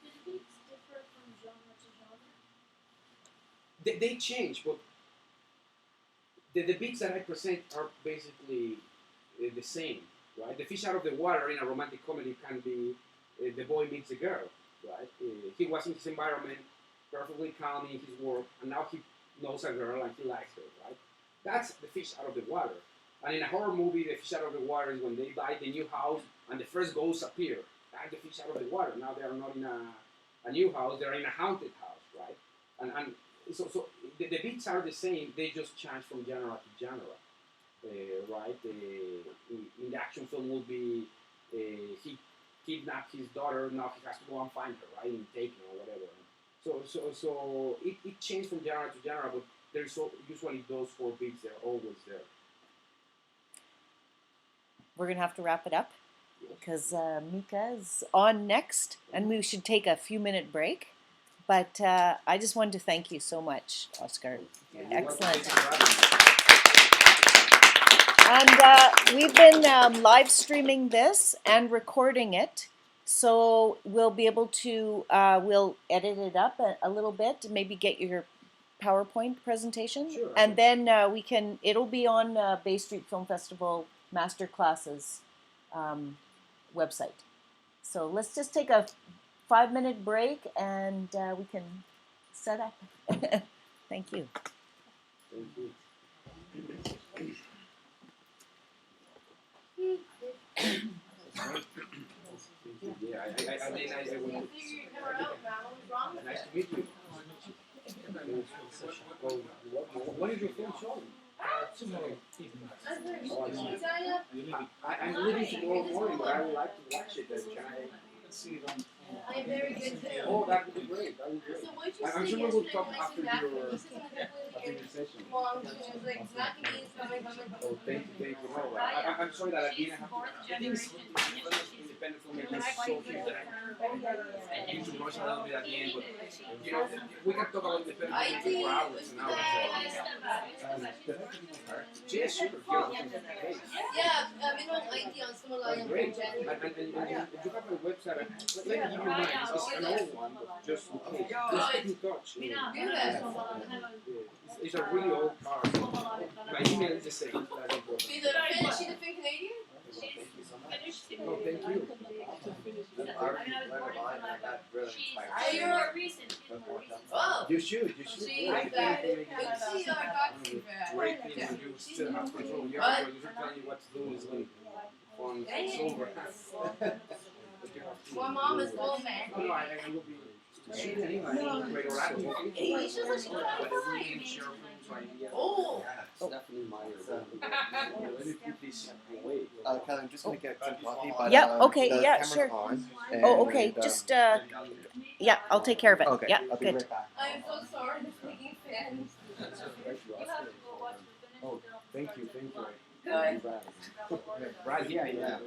the beats differ from genre to genre? They change, but the beats that I present are basically the same, right? The fish out of the water in a romantic comedy can be the boy meets the girl, right? He was in his environment, perfectly calm in his work, and now he knows a girl and he likes her, right? That's the fish out of the water. And in a horror movie, the fish out of the water is when they buy the new house and the first ghosts appear. That's the fish out of the water. Now they are not in a new house, they're in a haunted house, right? And so the beats are the same, they just change from genre to genre, right? In the action film would be he kidnapped his daughter, now he has to go and find her, right? In Taken or whatever. So it changed from genre to genre, but there's usually those 4 beats, they're always there. We're going to have to wrap it up because Mika is on next, and we should take a few-minute break. But I just wanted to thank you so much, Oscar. Excellent. And we've been live streaming this and recording it, so we'll be able to, we'll edit it up a little bit, maybe get your PowerPoint presentation. Sure. And then it'll be on Bay Street Film Festival Masterclasses website. So let's just take a 5-minute break and we can set up. Thank you. Thank you. Yeah, I mean, I will. Nice to meet you. What is your film showing? Tomorrow evening. I'm leaving tomorrow morning, but I would like to watch it. Can I See it on. I'm very good too. Oh, that would be great. That would be great. So what'd you I'm say sure we will yesterday talk when I after came back your from this session. long to it was like it's not gonna be it's coming. Oh, thank you. No, I'm sorry that I didn't have to. I think independent filmmakers is so huge that I need to rush a little bit at the end, but you know, we can talk about independent filmmaking for hours and hours. Yeah, sure. Yeah, in one idea on some of That's great. And you have my website. Let me give you mine. It's an old one, but just in case. Just keep in touch. do that. It's a really old car. My email is the same. She's a fin Canadian? No, thank you. So you're recent. Oh. You should. See, like that. Let's see our document. Great thing when you still have control. You have to tell you what to do is when it's over. My mom is old man. No, I will be shooting anyway. Great Orlando. Oh. That's definitely my let me put this away. Kelly, I'm just gonna get some coffee, but Yeah, okay, the yeah, camera's sure. on, Oh, okay, and, just, yeah, I'll take care of it. okay, Yeah, I'll be good. right back. I'm so sorry for making fans. Oh, thank you. Good. Brad, yeah.